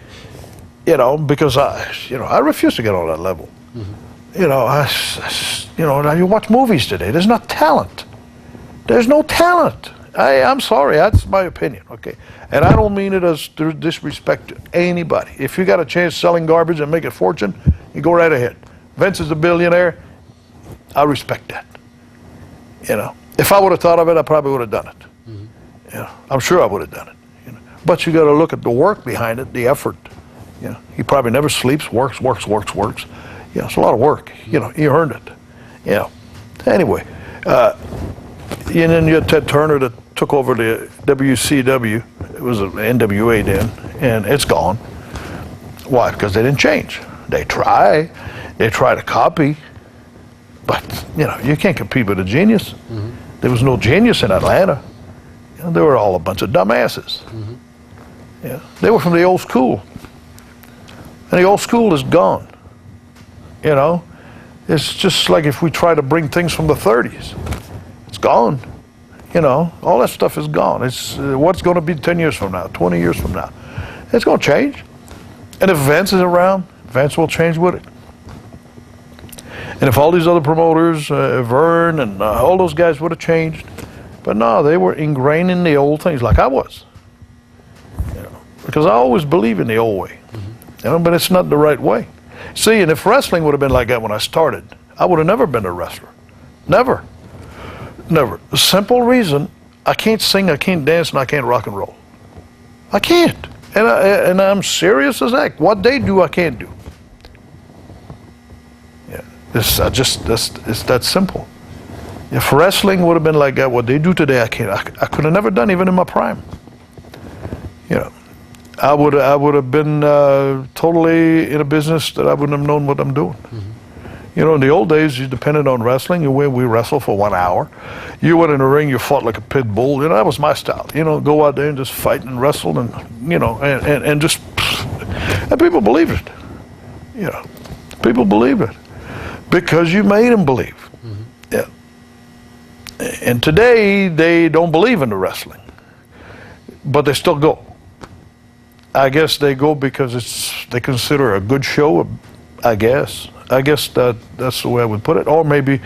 because I refuse to get on that level. you know, now you watch movies today. There's not talent. There's no talent. I'm sorry, that's my opinion, okay? And I don't mean it as disrespect to anybody. If you got a chance selling garbage and make a fortune, you go right ahead. Vince is a billionaire. I respect that. You know, if I would have thought of it, I probably would have done it. Mm-hmm. You know, I'm sure I would have done it. You know? But you got to look at the work behind it, the effort. You know, he probably never sleeps, works. You know, it's a lot of work. You know, he earned it. You know. Anyway, and then you had Ted Turner that took over the WCW. It was an NWA then, and it's gone. Why? Because they didn't change. They try to copy, but you know, you can't compete with a genius. Mm-hmm. There was no genius in Atlanta. You know, they were all a bunch of dumbasses. Mm-hmm. Yeah, they were from the old school, and the old school is gone. You know, it's just like if we try to bring things from the 30s. It's gone. You know, all that stuff is gone. It's what's going to be 10 years from now, 20 years from now. It's going to change. And if Vince is around, Vince will change with it. And if all these other promoters, Vern and all those guys would have changed, but no, they were ingrained in the old things like I was. You know, because I always believe in the old way. Mm-hmm. You know, but it's not the right way. See, and if wrestling would have been like that when I started, I would have never been a wrestler. Never. Never. The simple reason, I can't sing, I can't dance, and I can't rock and roll. I can't. And I'm serious as heck. What they do, I can't do. Yeah. It's that simple. If wrestling would have been like that, what they do today, I can't. I could have never done, even in my prime. You know, I would have been totally in a business that I wouldn't have known what I'm doing. Mm-hmm. You know, in the old days, you depended on wrestling. We wrestled for 1 hour. You went in the ring, you fought like a pit bull. You know, that was my style. You know, go out there and just fight and wrestle and, you know, and just, and people believed it. You know, people believed it because you made them believe. Mm-hmm. Yeah. And today, they don't believe in the wrestling, but they still go. I guess they go because they consider a good show, I guess. I guess that's the way I would put it. Or maybe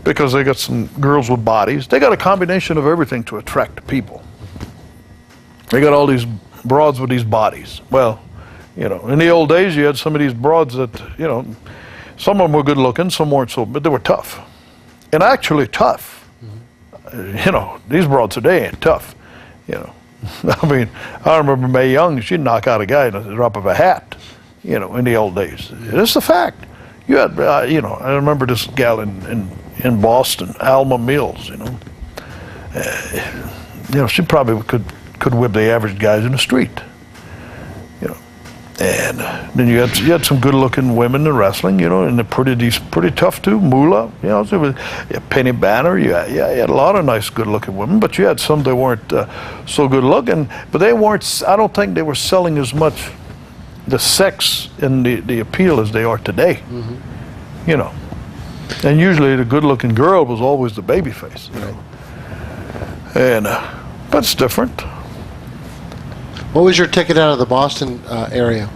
because they got some girls with bodies. They got a combination of everything to attract people. They got all these broads with these bodies. Well, you know, in the old days, you had some of these broads that, you know, some of them were good looking, some weren't so, but they were tough. And actually tough. Mm-hmm. You know, these broads today ain't tough. You know, I mean, I remember Mae Young, she'd knock out a guy in a drop of a hat, you know, in the old days. It's a fact. You had, you know, I remember this gal in Boston, Alma Mills, you know. You know, she probably could whip the average guys in the street, you know. And then you had some good-looking women in wrestling, you know, and they're pretty tough too. Moolah, you know, so Penny Banner. You had a lot of nice, good-looking women, but you had some that weren't so good-looking. But they weren't. I don't think they were selling as much the sex and the appeal as they are today. Mm-hmm. You know, and usually the good-looking girl was always the baby face. You know, and but it's different. What was your ticket out of the Boston area?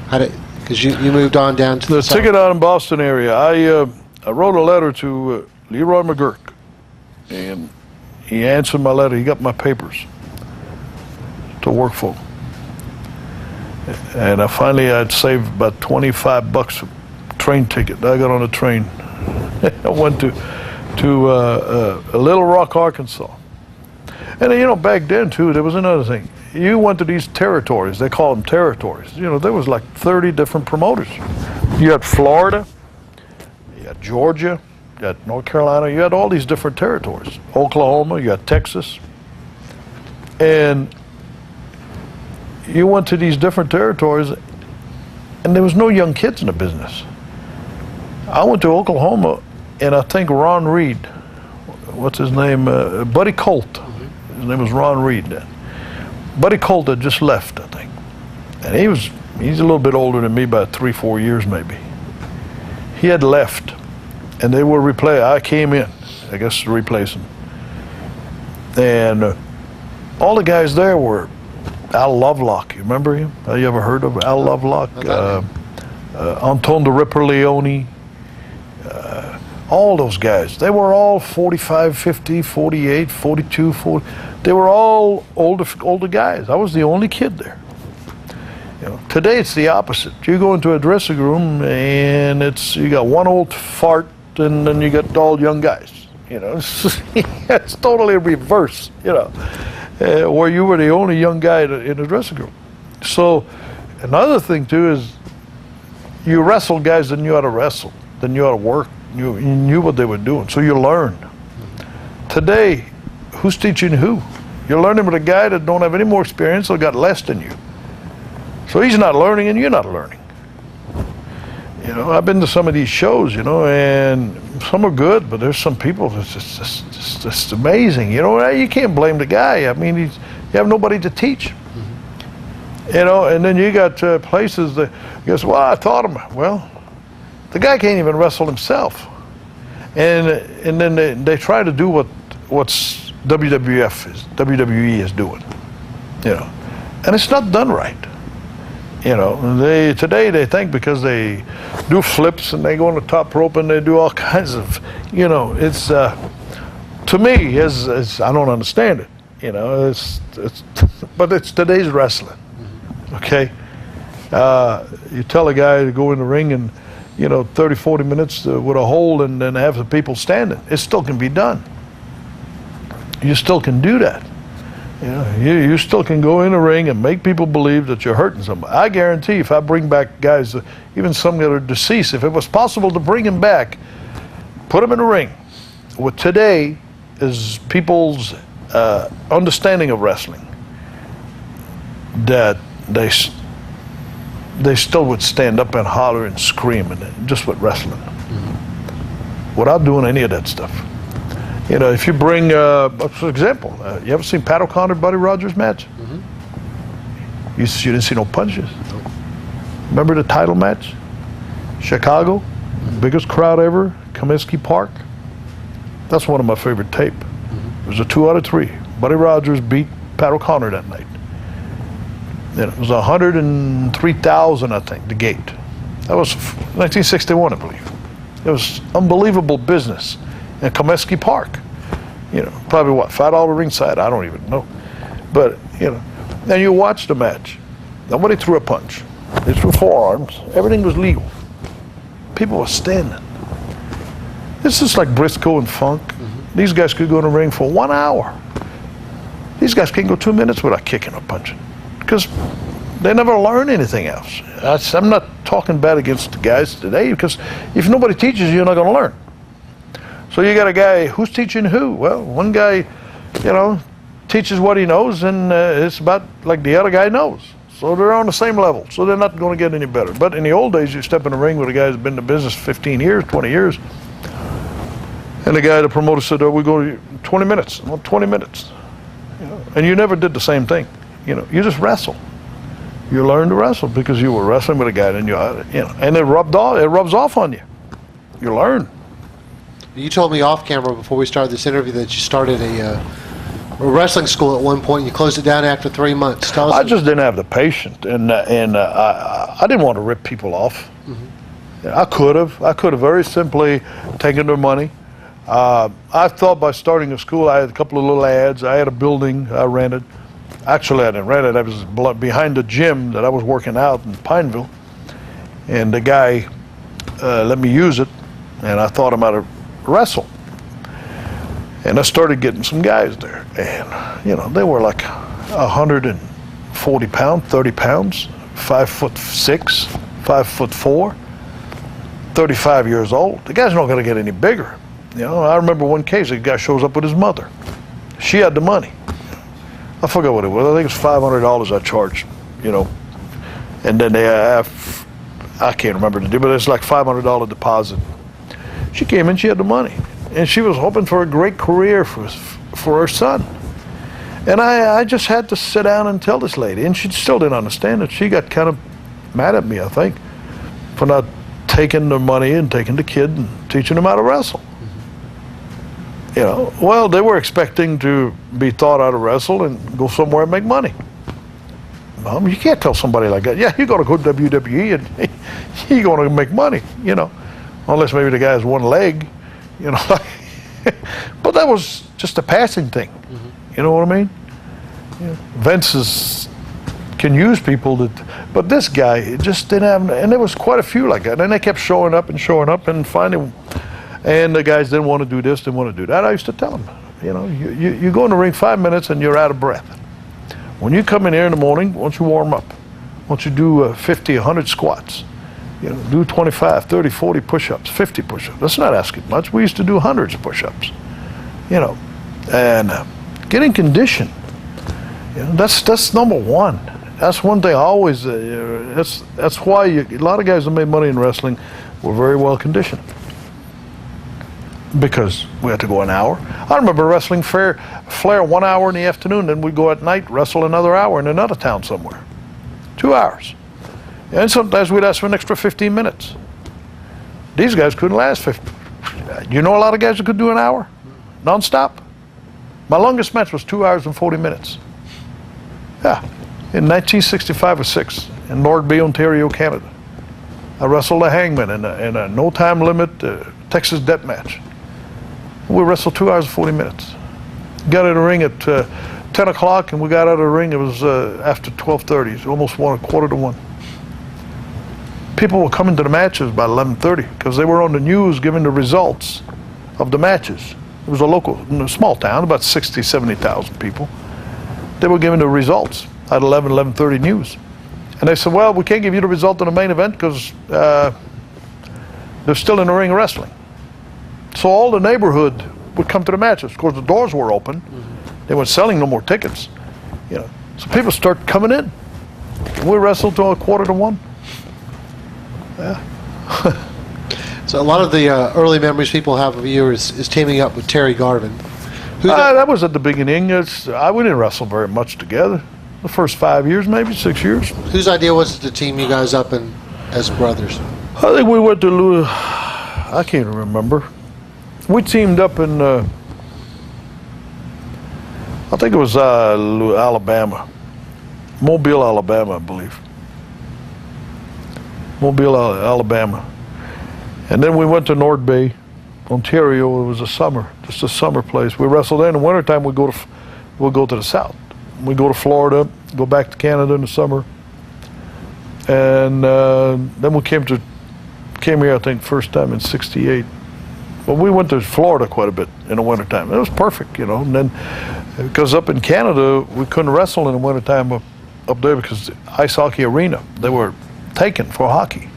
Because you moved on down to the ticket out in Boston area. I wrote a letter to Leroy McGurk, and he answered my letter. He got my papers to work for. And I'd saved about $25 a train ticket. I got on a train. I went to Little Rock, Arkansas. And you know, back then too, there was another thing. You went to these territories. They call them territories. You know, there was like 30 different promoters. You had Florida, you had Georgia, you had North Carolina. You had all these different territories. Oklahoma, you had Texas, and you went to these different territories, and there was no young kids in the business. I went to Oklahoma, and I think Ron Reed, what's his name? Buddy Colt. His name was Ron Reed then. Buddy Colt had just left, I think. And he's a little bit older than me by 3-4 years maybe. He had left, and they were I came in, I guess, to replace him. And all the guys there were Al Lovelock, you remember him? Have you ever heard of Al Lovelock? Anton the Ripper Leone. All those guys, they were all 45, 50, 48, 42, 40. They were all older guys. I was the only kid there. You know, today it's the opposite. You go into a dressing room and you got one old fart and then you got all young guys. You know, it's totally reverse. You know, where you were the only young guy in the dressing room. So another thing too is you wrestle guys that knew how to wrestle, that knew how to work. You knew what they were doing, so you learned. Today, who's teaching who? You're learning with a guy that don't have any more experience or got less than you. So he's not learning and you're not learning. You know, I've been to some of these shows, you know, and some are good, but there's some people that's just amazing. You know, you can't blame the guy. I mean, you have nobody to teach. You know, and then you got places that goes, well, I taught him. Well, the guy can't even wrestle himself. And then they try to do what's WWE is doing. You know, and it's not done right. You know, today they think because they do flips and they go on the top rope and they do all kinds of, you know, it's to me is I don't understand it. You know, but it's today's wrestling. Okay, you tell a guy to go in the ring and, you know, 30, 40 minutes with a hold and then have the people standing. It still can be done. You still can do that. You know, you still can go in the ring and make people believe that you're hurting somebody. I guarantee if I bring back guys, even some that are deceased, if it was possible to bring them back, put them in the ring. What today is people's understanding of wrestling, that they still would stand up and holler and scream and just with wrestling, without doing any of that stuff. You know, if you bring, for example, you ever seen Pat O'Connor, Buddy Rogers match? You didn't see no punches. Remember the title match? Chicago, biggest crowd ever, Comiskey Park. That's one of my favorite tape. It was a 2 out of 3. Buddy Rogers beat Pat O'Connor that night. And it was 103,000, I think, the gate. That was 1961, I believe. It was unbelievable business in Comiskey Park. You know, probably what, $5 ringside? I don't even know. But, you know, and you watch the match. Nobody threw a punch. They threw forearms. Everything was legal. People were standing. This is like Briscoe and Funk. These guys could go in the ring for 1 hour. These guys can't go 2 minutes without kicking or punching, because they never learn anything else. I'm not talking bad against the guys today, because if nobody teaches you, you're not going to learn. So you got a guy, who's teaching who? Well, one guy, you know, teaches what he knows, and it's about like the other guy knows. So they're on the same level, so they're not going to get any better. But in the old days, you step in the ring with a guy who's been in the business 15 years, 20 years, and the guy, the promoter said, oh, we go 20 minutes. Well, 20 minutes. You know, and you never did the same thing. You know, you just wrestle. You learn to wrestle because you were wrestling with a guy, and you know, and it rubs off on you. You learn. You told me off camera before we started this interview that you started a wrestling school at one point. You closed it down after 3 months. Tell us. I just didn't have the patience, and I didn't want to rip people off. I could have very simply taken their money. I thought by starting a school, I had a couple of little ads. I had a building I rented. Actually, I didn't rent it. I was behind the gym that I was working out in Pineville, and the guy let me use it, and I taught him how to wrestle. And I started getting some guys there, and you know, they were like 140 pounds, 30 pounds, 5'6", 5'4", 35 years old. The guy's not going to get any bigger. You know, I remember one case, a guy shows up with his mother. She had the money. I forgot what it was. I think it was $500 I charged, you know. And then I can't remember the deal, but it's like $500 deposit. She came in, she had the money. And she was hoping for a great career for her son. And I just had to sit down and tell this lady, and she still didn't understand it. She got kind of mad at me, I think, for not taking the money and taking the kid and teaching him how to wrestle. You know, well, they were expecting to be taught how to wrestle and go somewhere and make money. Mom, you can't tell somebody like that, yeah, you're going to go to WWE and you're going to make money, you know, unless maybe the guy has one leg, you know. But that was just a passing thing. You know what I mean? Yeah. Vince can use people but this guy just didn't have, and there was quite a few like that. And they kept showing up, and finally, and the guys didn't want to do this, didn't want to do that. I used to tell them, you know, you go in the ring 5 minutes and you're out of breath. When you come in here in the morning, once you warm up, once you do 50, 100 squats, you know, do 25, 30, 40 push-ups, 50 push-ups. That's not asking much. We used to do hundreds of push-ups, you know, and getting conditioned. You know, that's number one. That's one thing I always. That's why a lot of guys that made money in wrestling were very well conditioned, because we had to go an hour. I remember wrestling Flair 1 hour in the afternoon, then we'd go at night, wrestle another hour in another town somewhere. 2 hours. And sometimes we'd ask for an extra 15 minutes. These guys couldn't last 50. You know a lot of guys that could do an hour? Non-stop? My longest match was 2 hours and 40 minutes. Yeah, in 1965 or 6 in Nordby, Ontario, Canada. I wrestled a hangman in a no time limit Texas death match. We wrestled 2 hours and 40 minutes. Got in the ring at 10 o'clock, and we got out of the ring. It was after 12:30. It was almost 1:15. People were coming to the matches by 11:30 because they were on the news giving the results of the matches. It was a small town, about 60, 70,000 people. They were giving the results at 11:30 news. And they said, well, we can't give you the result of the main event because they're still in the ring wrestling. So all the neighborhood would come to the matches. Of course, the doors were open. They weren't selling no more tickets. You know, so people started coming in. We wrestled till 1:45. Yeah. So a lot of the early memories people have of you is teaming up with Terry Garvin. That was at the beginning. We didn't wrestle very much together. The first 5 years, maybe 6 years. Whose idea was it to team you guys up as brothers? I think we went to I can't remember. We teamed up in, I think it was Alabama. Mobile, Alabama, I believe. Mobile, Alabama. And then we went to North Bay, Ontario. It was just a summer place. We wrestled there. In the wintertime, we'd go to the south. We'd go to Florida, go back to Canada in the summer. And then we came here, I think, first time in '68. Well, we went to Florida quite a bit in the wintertime. It was perfect, you know. And then, because up in Canada, we couldn't wrestle in the wintertime up there because the ice hockey arena, they were taken for hockey.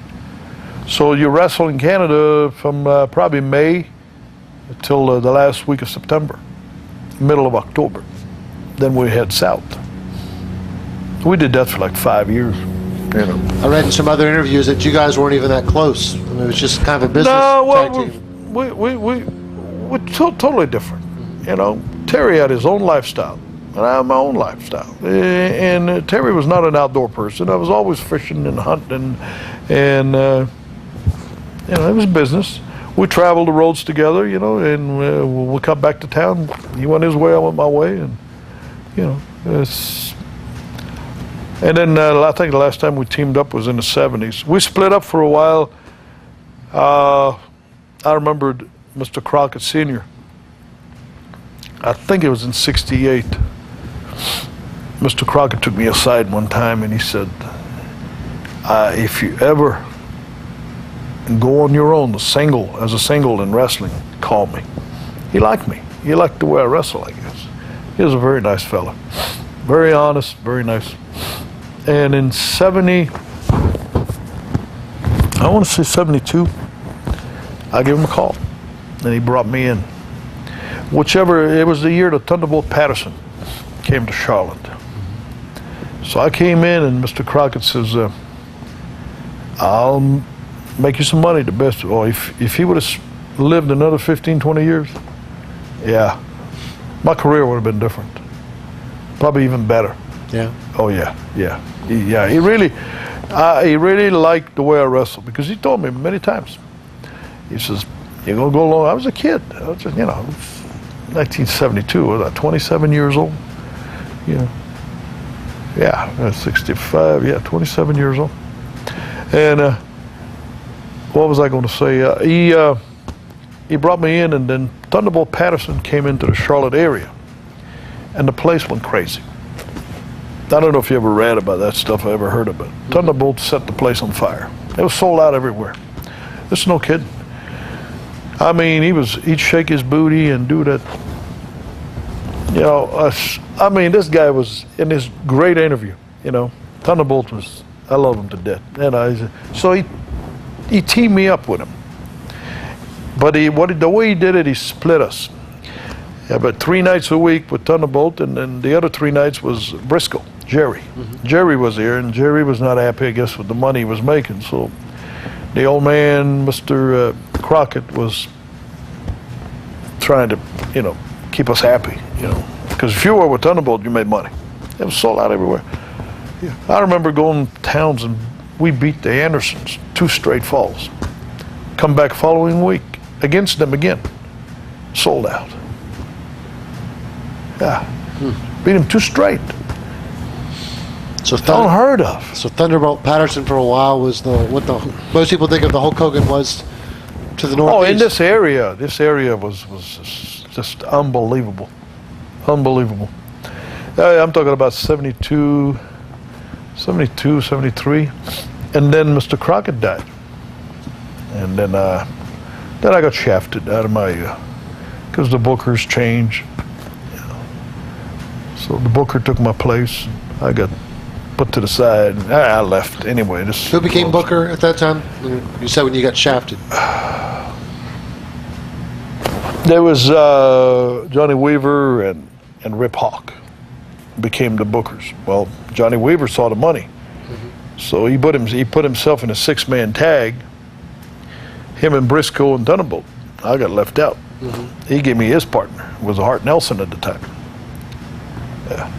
So you wrestle in Canada from probably May till the last week of September, middle of October. Then we head south. We did that for like 5 years. You know. I read in some other interviews that you guys weren't even that close. I mean, it was just kind of a business tag team. We're totally different. You know, Terry had his own lifestyle, and I had my own lifestyle. And Terry was not an outdoor person. I was always fishing and hunting, and you know, it was business. We traveled the roads together, you know, and we'll come back to town. He went his way, I went my way, and you know, and then I think the last time we teamed up was in the '70s. We split up for a while. I remembered Mr. Crockett Sr. I think it was in '68. Mr. Crockett took me aside one time and he said, if you ever go on your own, as a single in wrestling, call me. He liked me. He liked the way I wrestle, I guess. He was a very nice fella. Very honest, very nice. And in I want to say 72, I gave him a call, and he brought me in. It was the year that Thunderbolt Patterson came to Charlotte. So I came in, and Mr. Crockett says, I'll make you some money, the best. Oh, if he would have lived another 15, 20 years, yeah, my career would have been different. Probably even better. Yeah. Oh, yeah. He really liked the way I wrestled, because he told me many times. He says, you're going to go along. I was a kid. I was just, 1972. Was I 27 years old? Yeah. Yeah, 65. Yeah, 27 years old. And what was I going to say? he brought me in, and then Thunderbolt Patterson came into the Charlotte area, and the place went crazy. I don't know if you ever read about that stuff or ever heard of it. Thunderbolt set the place on fire. It was sold out everywhere. This is no kidding. I mean, he'd shake his booty and do that. You know, I mean, this guy was in this great interview. You know, Thunderbolt was, I love him to death. And so he teamed me up with him. But the way he did it, he split us. Yeah, but 3 nights a week with Thunderbolt, and then the other 3 nights was Briscoe, Jerry. Jerry was here, and Jerry was not happy, I guess, with the money he was making. So the old man, Mr. Crockett, was trying to, you know, keep us happy, you know. Because if you were with Thunderbolt, you made money. It was sold out everywhere. Yeah. I remember going to towns, and we beat the Andersons 2 straight falls. Come back following week against them again. Sold out. Yeah. Beat them 2 straight. So Unheard of. So Thunderbolt Patterson for a while was what most people think of the Hulk Hogan was to the northeast. Oh, in this area was just unbelievable. Unbelievable. I'm talking about 72, 73. And then Mr. Crockett died. And then I got shafted out of my, because the bookers changed. You know. So the booker took my place. I got put to the side. I left anyway. Who became booker at that time? You said when you got shafted. There was Johnny Weaver and Rip Hawk became the bookers. Well, Johnny Weaver saw the money, so he put himself in a 6-man tag. Him and Briscoe and Thunderbolt. I got left out. He gave me his partner. It was Hart Nelson at the time. Yeah.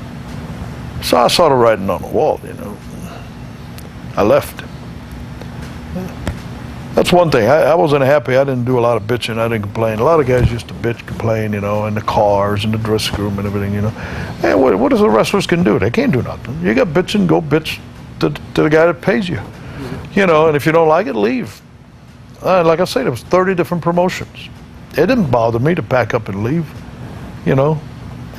So I saw the writing on the wall, you know. I left. That's one thing. I wasn't happy. I didn't do a lot of bitching. I didn't complain. A lot of guys used to bitch, complain, you know, in the cars and the dressing room and everything, you know. Hey, what does the wrestlers can do? They can't do nothing. You got bitching, go bitch to the guy that pays you. You know, and if you don't like it, leave. Like I said, there was 30 different promotions. It didn't bother me to pack up and leave, you know.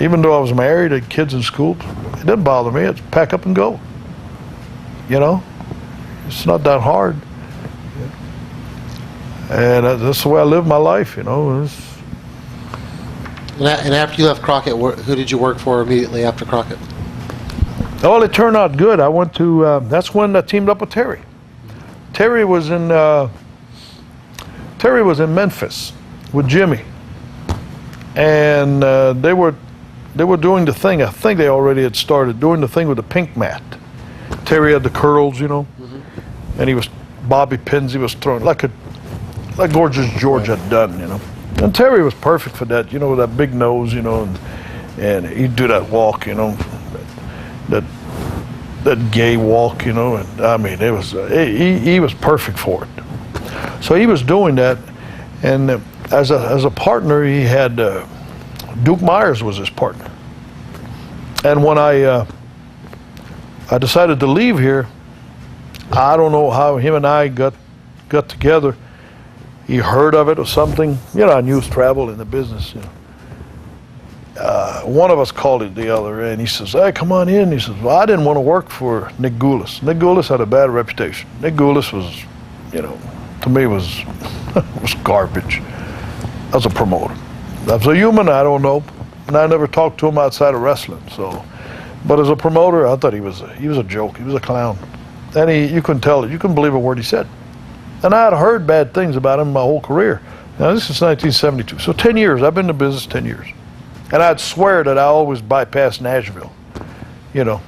Even though I was married, had kids in school, it didn't bother me. It's pack up and go. You know, it's not that hard. And that's the way I live my life, you know. And after you left Crockett, who did you work for immediately after Crockett? Well, it turned out good. I went to, that's when I teamed up with Terry. Terry was in Memphis with Jimmy. And they were doing the thing. I think they already had started doing the thing with the pink mat. Terry had the curls, you know, and he was bobby pins. He was throwing like Gorgeous George had done, you know. And Terry was perfect for that, you know, with that big nose, you know, and he'd do that walk, you know, that gay walk, you know. And I mean, it was he was perfect for it. So he was doing that, and as a partner, he had Duke Myers was his partner. And when I decided to leave here, I don't know how him and I got together. He heard of it or something. You know, news travel in the business. You know. One of us called it the other, and he says, "Hey, come on in." He says, "Well, I didn't want to work for Nick Goulas. Nick Goulas had a bad reputation. Nick Goulas was, you know, to me was was garbage as a promoter. As a human, I don't know, and I never talked to him outside of wrestling. So, but as a promoter, I thought he was a joke. He was a clown, and you couldn't tell it. You couldn't believe a word he said. And I had heard bad things about him my whole career. Now, this is 1972. So 10 years. I've been in the business 10 years. And I'd swear that I always bypassed Nashville. You know,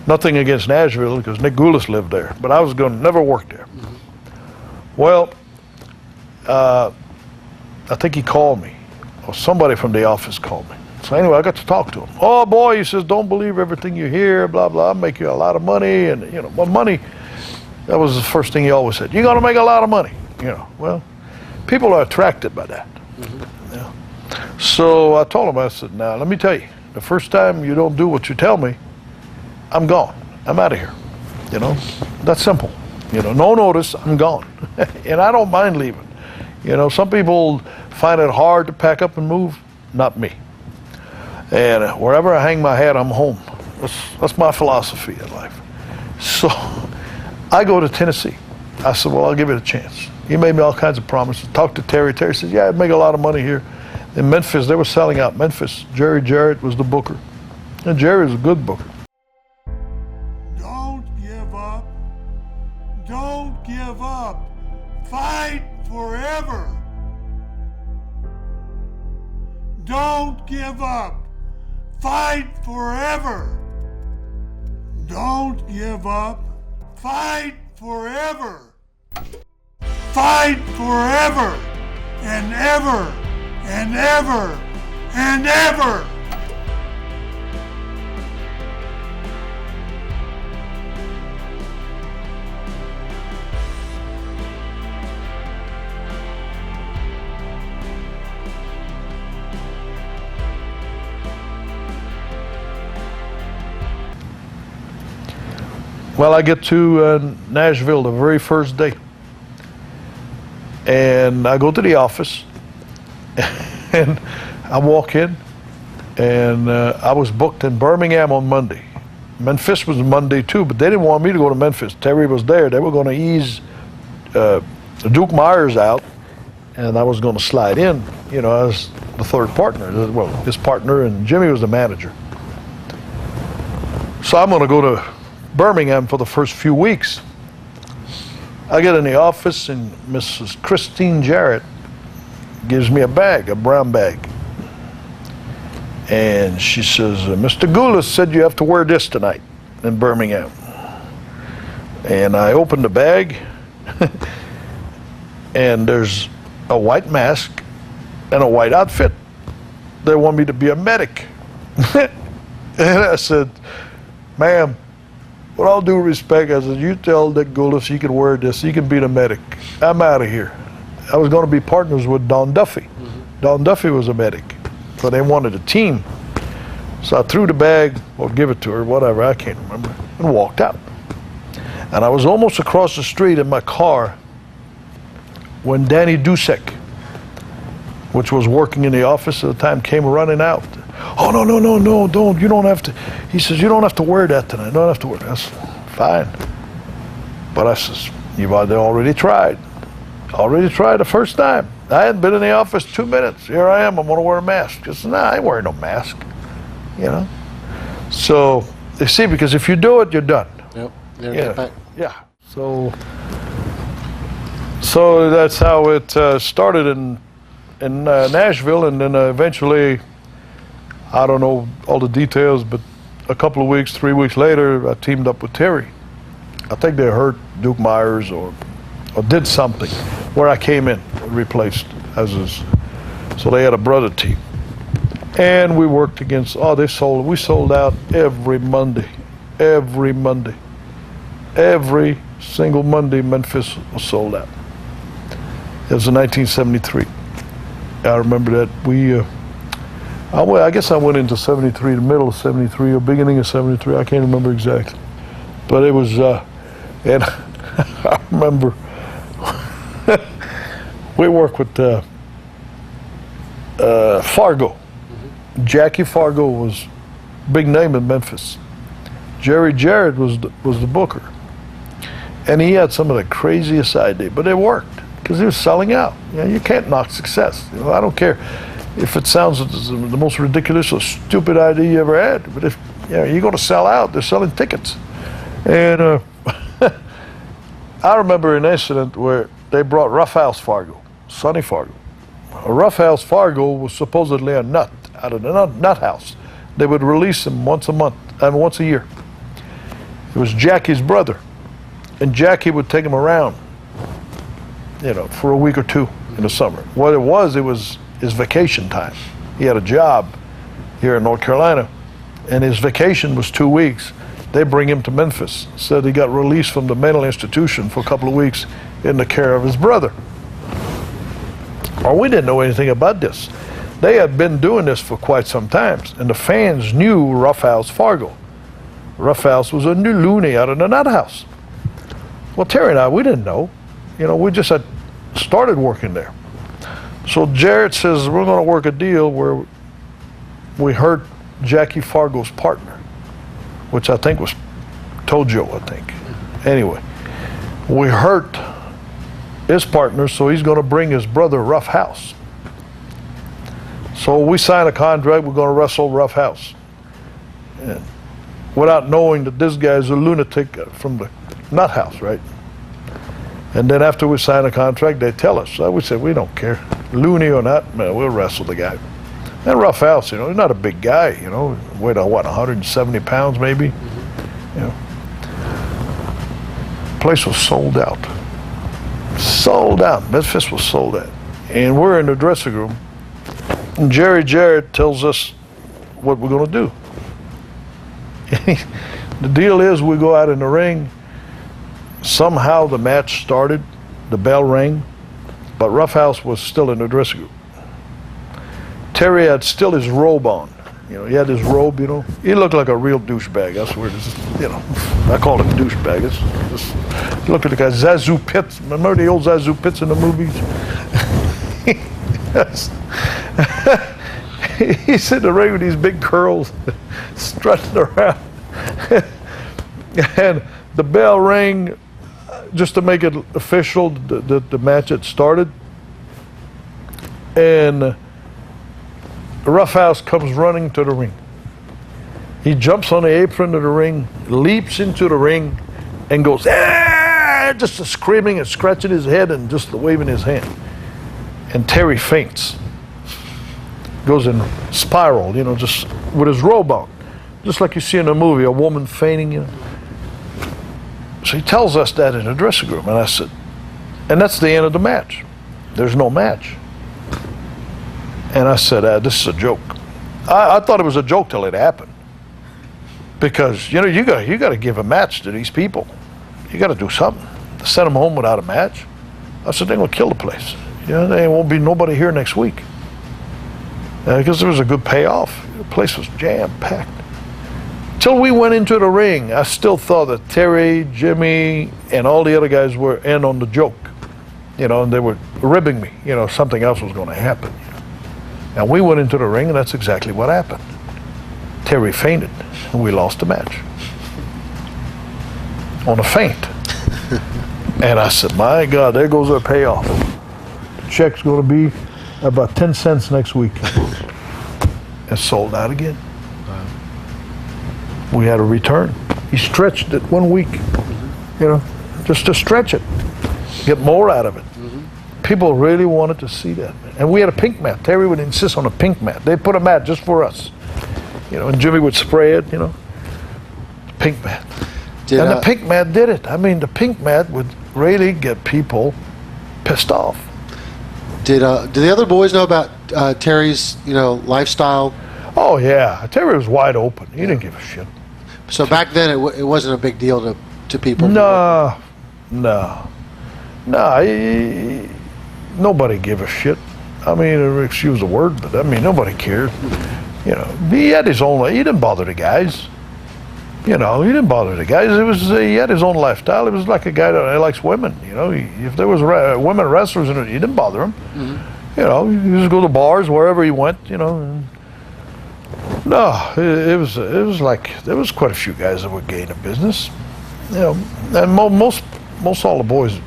nothing against Nashville because Nick Goulas lived there. But I was going to never work there. Well, I think he called me. Or somebody from the office called me. So anyway, I got to talk to him. Oh, boy, he says, don't believe everything you hear, blah, blah. I'll make you a lot of money. And, you know, well, money... That was the first thing he always said. You're going to make a lot of money. You know, well, people are attracted by that. Yeah. So I told him, I said, now, let me tell you, the first time you don't do what you tell me, I'm gone. I'm out of here. You know, that's simple. You know, no notice, I'm gone. And I don't mind leaving. You know, some people find it hard to pack up and move. Not me. And wherever I hang my hat, I'm home. That's my philosophy in life. So I go to Tennessee. I said, well, I'll give it a chance. He made me all kinds of promises. Talked to Terry. Terry says, yeah, I'd make a lot of money here. In Memphis, they were selling out. Memphis, Jerry Jarrett was the booker. And Jerry was a good booker. Don't give up. Don't give up. Fight forever. Don't give up. Fight forever. Don't give up. Fight forever. Fight forever and ever and ever and ever. Well, I get to Nashville the very first day. And I go to the office, and I walk in, and I was booked in Birmingham on Monday. Memphis was Monday too, but they didn't want me to go to Memphis. Terry was there. They were going to ease Duke Myers out, and I was going to slide in, you know, as the third partner. Well, his partner, and Jimmy was the manager. So I'm going to go to Birmingham for the first few weeks. I get in the office, and Mrs. Christine Jarrett gives me a bag, a brown bag. And she says, Mr. Goulas said you have to wear this tonight in Birmingham. And I opened the bag, and there's a white mask and a white outfit. They want me to be a medic. And I said, ma'am, with all due respect, I said, you tell Dick Goulas he can wear this, he can be the medic. I'm out of here. I was going to be partners with Don Duffy. Mm-hmm. Don Duffy was a medic, so they wanted a team. So I threw the bag, or give it to her, whatever, I can't remember, and walked out. And I was almost across the street in my car when Danny Dusek, which was working in the office at the time, came running out. Oh, no, don't. You don't have to. He says, you don't have to wear that tonight. You don't have to wear that. I said, fine. But I says, you've already tried. Already tried the first time. I hadn't been in the office 2 minutes. Here I am. I'm going to wear a mask. I said, nah, I ain't wearing no mask. You know? So, you see, because if you do it, you're done. Yep. Never get back. Yeah. So that's how it started in Nashville, and then eventually, I don't know all the details, but a couple of weeks, 3 weeks later, I teamed up with Terry. I think they hurt Duke Myers or did something where I came in, replaced as his. So they had a brother team. And we worked against, we sold out every Monday. Every Monday. Every single Monday, Memphis was sold out. It was in 1973. I remember that I guess I went into 73, the middle of 73 or beginning of 73. I can't remember exactly. But it was, and I remember we worked with Fargo. Mm-hmm. Jackie Fargo was a big name in Memphis. Jerry Jarrett was the booker. And he had some of the craziest ideas, but it worked because he was selling out. You know, you can't knock success. You know, I don't care if it sounds the most ridiculous or stupid idea you ever had, but if you're going to sell out, they're selling tickets. And I remember an incident where they brought Roughhouse Fargo, Sonny Fargo. Roughhouse Fargo was supposedly a nut out of the nut house. They would release him once a month and once a year. It was Jackie's brother, and Jackie would take him around, for a week or two in the summer. What it was his vacation time. He had a job here in North Carolina, and his vacation was 2 weeks. They bring him to Memphis. Said he got released from the mental institution for a couple of weeks in the care of his brother. Well, we didn't know anything about this. They had been doing this for quite some time, and the fans knew Roughhouse Fargo. Roughhouse was a new loony out of the nut house. Well, Terry and I, we didn't know. We just had started working there. So Jarrett says, we're going to work a deal where we hurt Jackie Fargo's partner, which I think was Tojo, I think. Anyway, we hurt his partner, so he's going to bring his brother Rough House. So we sign a contract, we're going to wrestle Rough House. And without knowing that this guy's a lunatic from the nut house, right? And then after we sign a contract, they tell us. So we said, we don't care. Loony or not, man, we'll wrestle the guy. And Rough House, you know, he's not a big guy, you know, weighed what, 170 pounds maybe? You know. Place was sold out. Sold out. Memphis was sold out. And we're in the dressing room, and Jerry Jarrett tells us what we're going to do. The deal is we go out in the ring. Somehow the match started, the bell rang, but Rough House was still in the dressing room. Terry had still his robe on. You know, he had his robe, you know. He looked like a real douchebag. That's where this, you know, I call him douchebag. Look at the guy, Zazu Pitts. Remember the old Zazu Pitts in the movies? He's in the ring with these big curls, strutting around. And the bell rang just to make it official, the match had started. And Rough House comes running to the ring. He jumps on the apron of the ring, leaps into the ring, and goes, ah! Just screaming and scratching his head and just waving his hand. And Terry faints. Goes in spiral, you know, just with his robe on. Just like you see in a movie, a woman fainting, you know. So he tells us that in the dressing room, and I said, and that's the end of the match. There's no match. And I said, this is a joke. I thought it was a joke till it happened. Because, you know, you got to give a match to these people. You got to do something. To send them home without a match, I said, they're going to kill the place. You know, there won't be nobody here next week. Because there was a good payoff. The place was jam-packed. Till we went into the ring, I still thought that Terry, Jimmy, and all the other guys were in on the joke. You know, and they were ribbing me. You know, something else was going to happen. And we went into the ring, and that's exactly what happened. Terry fainted, and we lost the match. On a feint. And I said, my God, there goes our payoff. The check's going to be about 10 cents next week. And sold out again. We had a return. He stretched it 1 week, you know, just to stretch it, get more out of it. People really wanted to see that. And we had a pink mat. Terry would insist on a pink mat. They put a mat just for us, you know, and Jimmy would spray it, you know, pink mat. And the pink mat did it. I mean, the pink mat would really get people pissed off. Did the other boys know about Terry's, you know, lifestyle? Oh yeah, Terry was wide open. He didn't give a shit. So back then it wasn't a big deal to people. No. Nobody gave a shit. I mean, excuse the word, but I mean, nobody cared. You know, he had his own. He didn't bother the guys. You know, he didn't bother the guys. He had his own lifestyle. He was like a guy that likes women. You know, if there was women wrestlers in it, he didn't bother them. You know, he just go to bars wherever he went. You know. No, it was like there was quite a few guys that were gay in the business. You know, and most all the boys,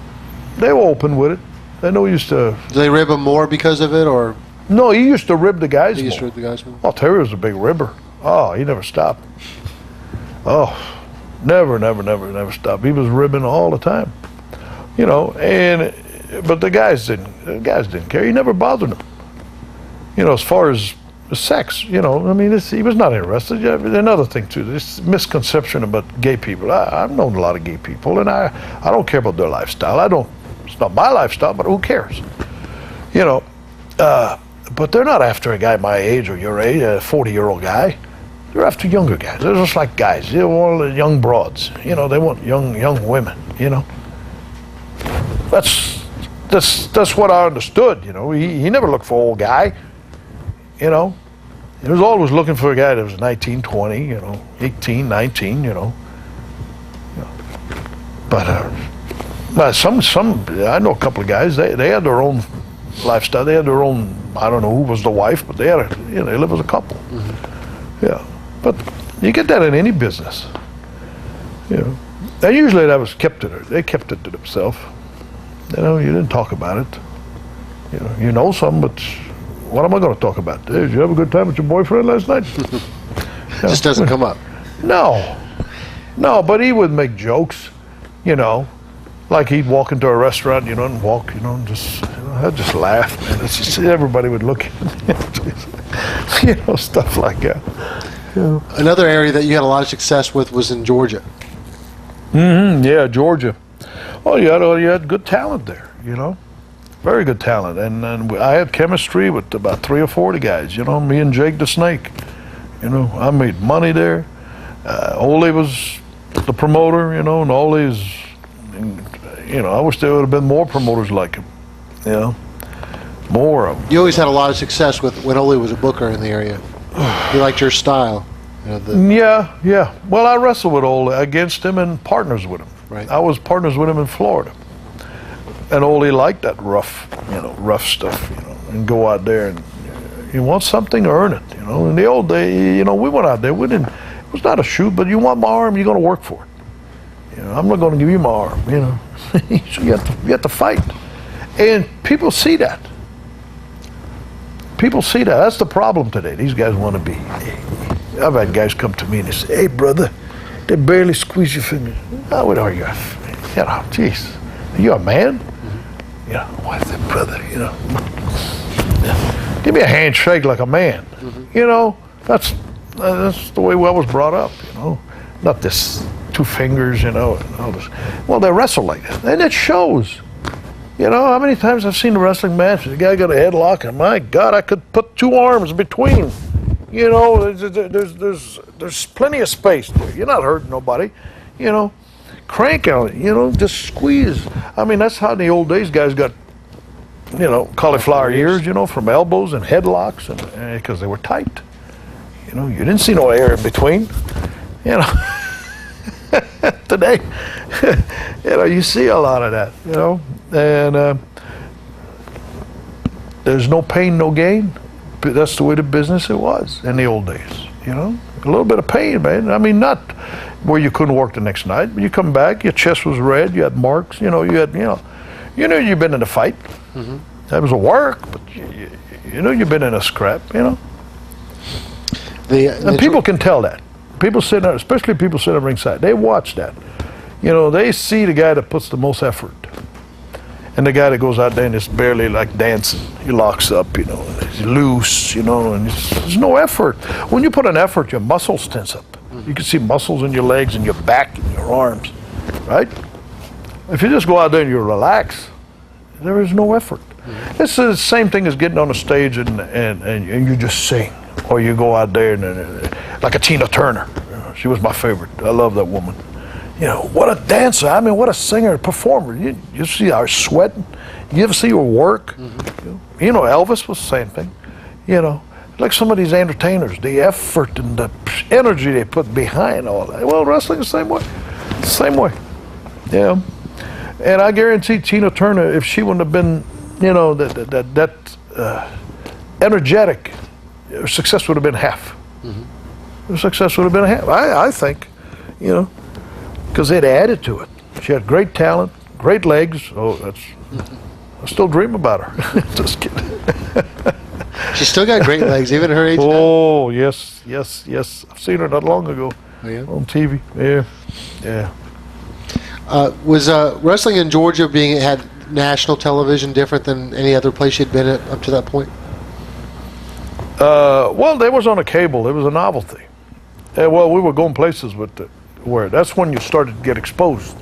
they were open with it. They know used to. Do they rib him more because of it, or? No, he used to rib the guys. He used to rib the guys more. Oh, Terry was a big ribber. Oh, he never stopped. Oh, never stopped. He was ribbing all the time. You know, but the guys didn't care. He never bothered them. You know, as far as sex, you know, I mean, he was not interested. Another thing too, this misconception about gay people. I've known a lot of gay people, and I don't care about their lifestyle. It's not my lifestyle, but who cares? You know, but they're not after a guy my age or your age, a 40-year-old guy. They're after younger guys. They're just like guys. They want young broads. You know, they want young women. You know, that's what I understood. You know, he never looked for an old guy. You know, he was always looking for a guy that was 19, 20, you know, 18, 19, you know. But some I know a couple of guys, they had their own lifestyle. They had their own, I don't know who was the wife, but they had they lived as a couple. Yeah, but you get that in any business. And usually that was they kept it to themselves. You didn't talk about it. You know something, but what am I going to talk about? Hey, did you have a good time with your boyfriend last night? Just doesn't come up. No, but he would make jokes, like he'd walk into a restaurant, and walk, and I'd just laugh, man. It's just, everybody would look at him, stuff like that. Another area that you had a lot of success with was in Georgia. Yeah, Georgia. Oh, you had good talent there, very good talent, and I had chemistry with about 3 or 4 of the guys. Me and Jake the Snake. I made money there. Ole was the promoter, and Ole's. I wish there would have been more promoters like him. More of them. You always had a lot of success when Ole was a booker in the area. He liked your style. Yeah. Well, I wrestled with Ole against him and partners with him. Right. I was partners with him in Florida. And Ole liked that rough stuff, and go out there and you want something, earn it, In the old day, we went out there. We didn't. It was not a shoot, but you want my arm, you're going to work for it. I'm not going to give you my arm, So you have to fight, and people see that. People see that. That's the problem today. These guys want to be. I've had guys come to me and they say, "Hey, brother, they barely squeeze your finger." Oh, what are you? Jeez, you a man? What is it, brother? Give me a handshake like a man. That's the way I was brought up. Not this 2 fingers. And all this. Well, they wrestle like that, and it shows. How many times I've seen a wrestling match? The guy got a headlock, and my God, I could put 2 arms between. There's plenty of space there. You're not hurting nobody. Crank on it. Just squeeze. I mean, that's how in the old days guys got. Cauliflower ears. From elbows and headlocks, and because they were tight. You didn't see no air in between. Today, you see a lot of that. And there's no pain, no gain. That's the way the business it was in the old days. A little bit of pain, man. I mean, not where you couldn't work the next night, but you come back, your chest was red, you had marks. You had, you've been in a fight. That was a work, but you've been in a scrap. And people can tell that. People sit there, especially people sit at ringside. They watch that. They see the guy that puts the most effort. And the guy that goes out there and is barely like dancing, he locks up, and he's loose, and there's no effort. When you put an effort, your muscles tense up. You can see muscles in your legs and your back and your arms, right? If you just go out there and you relax, there is no effort. It's the same thing as getting on a stage and you just sing, or you go out there and like a Tina Turner. She was my favorite. I love that woman. What a dancer. I mean, what a singer, performer. You see her sweating. You ever see her work? Elvis was the same thing. Like some of these entertainers, the effort and the energy they put behind all that. Well, wrestling the same way. Same way. Yeah. And I guarantee Tina Turner, if she wouldn't have been, energetic, her success would have been half. Her success would have been half. I think, because it added to it. She had great talent, great legs. I still dream about her. Just kidding. She's still got great legs, even at her age now. Oh, yes. I've seen her not long ago on TV. Yeah. Was wrestling in Georgia had national television different than any other place you'd been at up to that point? Well, they was on a cable. It was a novelty. Well, we were going places where that's when you started to get exposed.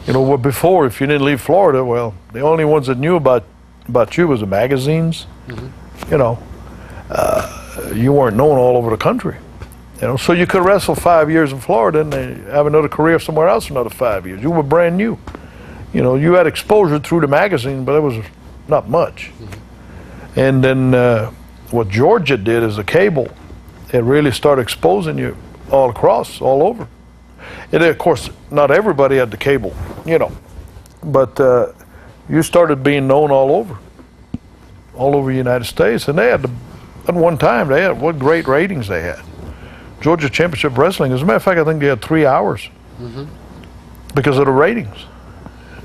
Well, before, if you didn't leave Florida, well, the only ones that knew about you was the magazines. You weren't known all over the country. So you could wrestle 5 years in Florida and then have another career somewhere else for another 5 years. You were brand new. You had exposure through the magazine, but it was not much. And then what Georgia did as a cable, it really started exposing you all across, all over. And of course, not everybody had the cable, but you started being known all over. all over the United States, and they had, at one time, they had what great ratings they had. Georgia Championship Wrestling, as a matter of fact, I think they had 3 hours because of the ratings.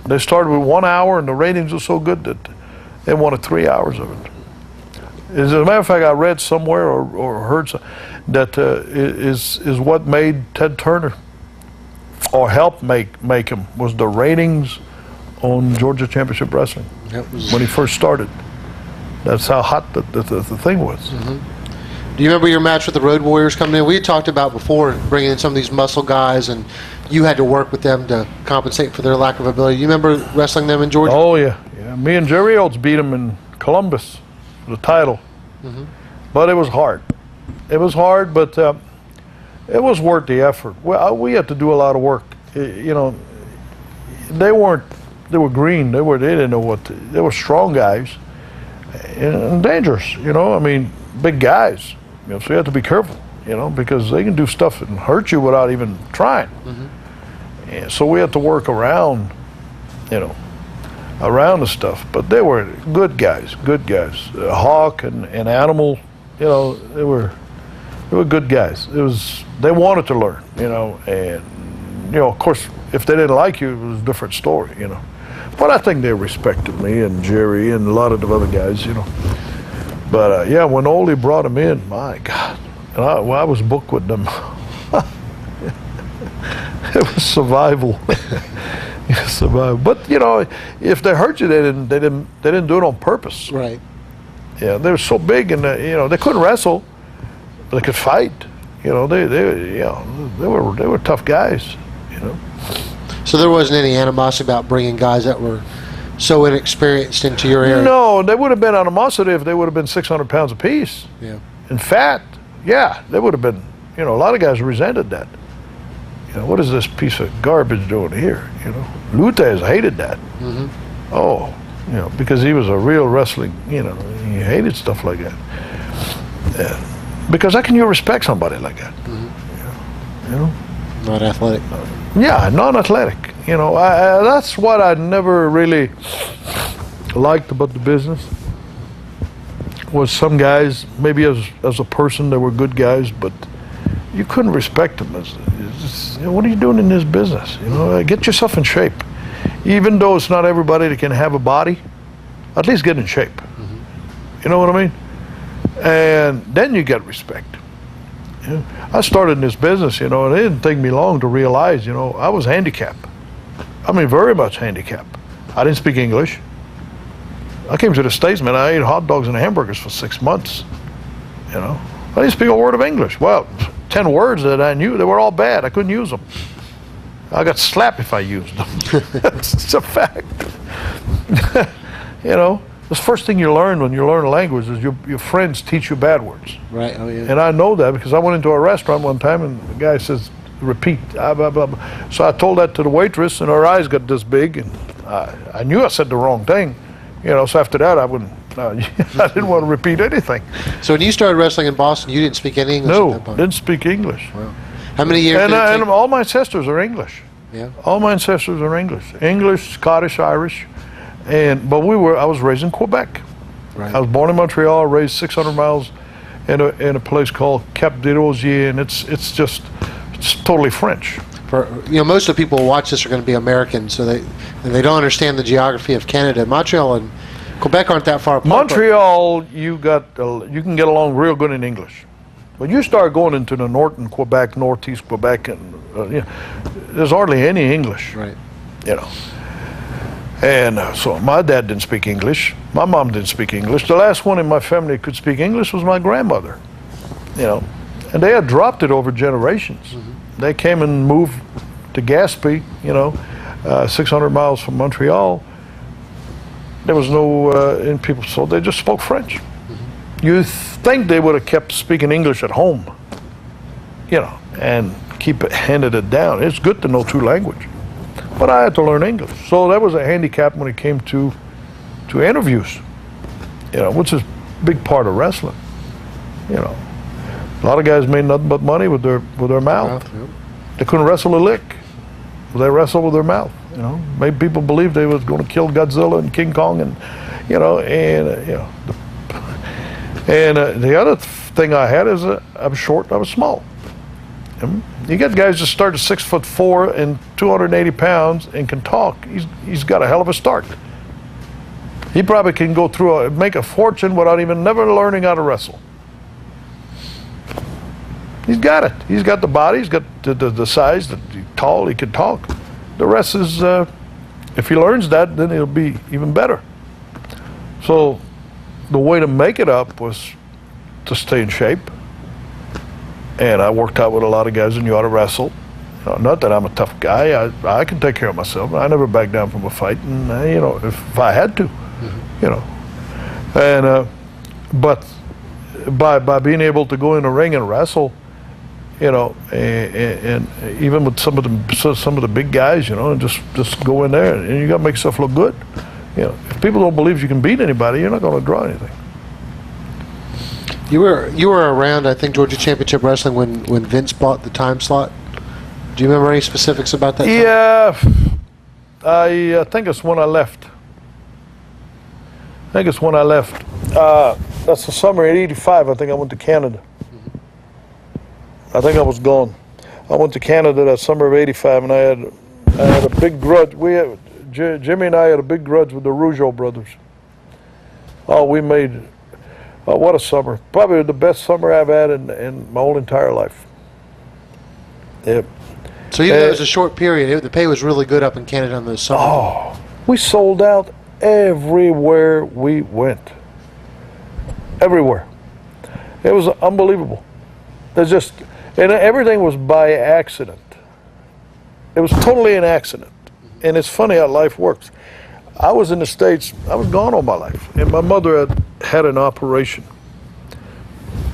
They started with 1 hour, and the ratings were so good that they wanted 3 hours of it. As a matter of fact, I read somewhere or heard that is what made Ted Turner, or helped make him, was the ratings on Georgia Championship Wrestling when he first started. That's how hot the thing was. Do you remember your match with the Road Warriors coming in? We had talked about before bringing in some of these muscle guys, and you had to work with them to compensate for their lack of ability. You remember wrestling them in Georgia? Oh, yeah. Me and Jerry Oates beat them in Columbus, the title. But it was hard. It was hard, but it was worth the effort. Well, we had to do a lot of work. You know, they were green. They didn't know what they were strong guys and dangerous, you know. I mean, big guys. You know, so you have to be careful, you know, because they can do stuff and hurt you without even trying. And so we had to work around, you know, around the stuff. But they were good guys. Hawk and Animal, you know, they were good guys. They wanted to learn, you know, and you know, of course, if they didn't like you, it was a different story, you know. But I think they respected me and Jerry and a lot of the other guys, you know. But yeah, when Ole brought them in, my God, and I was booked with them. It was survival. Survival. But you know, if they hurt you, they didn't do it on purpose. Right. Yeah, they were so big, and you know, they couldn't wrestle, but they could fight. You know, they were tough guys. You know. So there wasn't any animosity about bringing guys that were so inexperienced into your area? No, they would have been animosity if they would have been 600 pounds apiece. Yeah. In fact, yeah, they would have been. You know, a lot of guys resented that. You know, what is this piece of garbage doing here? You know, Lutez hated that. Oh, you know, because he was a real wrestling. You know, he hated stuff like that. Yeah. Because how can you respect somebody like that? You know. Not athletic. Yeah, non-athletic. You know, that's what I never really liked about the business. Was some guys, maybe as a person, they were good guys, but you couldn't respect them. You know, what are you doing in this business? You know, get yourself in shape. Even though it's not everybody that can have a body, at least get in shape. You know what I mean? And then you get respect. You know, I started in this business, you know, and it didn't take me long to realize, you know, I was handicapped. I mean, very much handicapped. I didn't speak English. I came to the States, man, I ate hot dogs and hamburgers for 6 months, you know. I didn't speak a word of English. Well, 10 words that I knew, they were all bad. I couldn't use them. I got slapped if I used them. It's a fact. You know, the first thing you learn when you learn a language is your friends teach you bad words. Right, oh yeah. And I know that because I went into a restaurant one time and the guy says, repeat, blah, blah, blah. So I told that to the waitress and her eyes got this big and I knew I said the wrong thing. You know, so after that I didn't want to repeat anything. So when you started wrestling in Boston, you didn't speak any English No, at that point? didn't speak English. Wow. How many years did it take? And all my ancestors are English. Yeah. All my ancestors are English, Scottish, Irish. But I was raised in Quebec. Right. I was born in Montreal, raised 600 miles in a place called Cap des Rosiers, and it's totally French. You know, most of the people who watch this are going to be Americans, so they don't understand the geography of Canada. Montreal and Quebec aren't that far apart. Montreal, you can get along real good in English. When you start going into the northern Quebec, northeast Quebec, and you know, there's hardly any English. Right. You know. And so my dad didn't speak English. My mom didn't speak English. The last one in my family that could speak English was my grandmother. You know, and they had dropped it over generations. They came and moved to Gaspé, you know, 600 miles from Montreal. There was no in people, so they just spoke French. You think they would have kept speaking English at home, you know, and handed it down. It's good to know two languages. But I had to learn English. So that was a handicap when it came to interviews, you know, which is a big part of wrestling. You know, a lot of guys made nothing but money with their mouth. Yep. They couldn't wrestle a lick. They wrestled with their mouth. You know, made people believe they was going to kill Godzilla and King Kong, and you know, And the other thing I had is I'm short and I was small. You get guys that start at 6'4" and 280 pounds and can talk. He's got a hell of a start. He probably can go through make a fortune without even never learning how to wrestle. He's got it. He's got the body. He's got the size. He's tall. He can talk. The rest is, if he learns that, then he'll be even better. So the way to make it up was to stay in shape. And I worked out with a lot of guys who knew how to wrestle. Not that I'm a tough guy. I can take care of myself. I never back down from a fight, and if I had to, And but by being able to go in the ring and wrestle, and even with some of the big guys, and just go in there and you got to make yourself look good. If people don't believe you can beat anybody, you're not going to draw anything. You were around, I think, Georgia Championship Wrestling when Vince bought the time slot. Do you remember any specifics about that? Yeah, I think it's when I left. That's the summer of '85. I think I went to Canada. I think I was gone. I went to Canada that summer of '85, and I had a big grudge. Jimmy and I had a big grudge with the Rougeau brothers. Oh, we made what a summer! Probably the best summer I've had in my whole entire life. Yeah. So even though it was a short period, the pay was really good up in Canada in the summer. Oh, we sold out everywhere we went. Everywhere. It was unbelievable. There's just, and everything was by accident. It was totally an accident. And it's funny how life works. I was in the States, I was gone all my life. And my mother had an operation.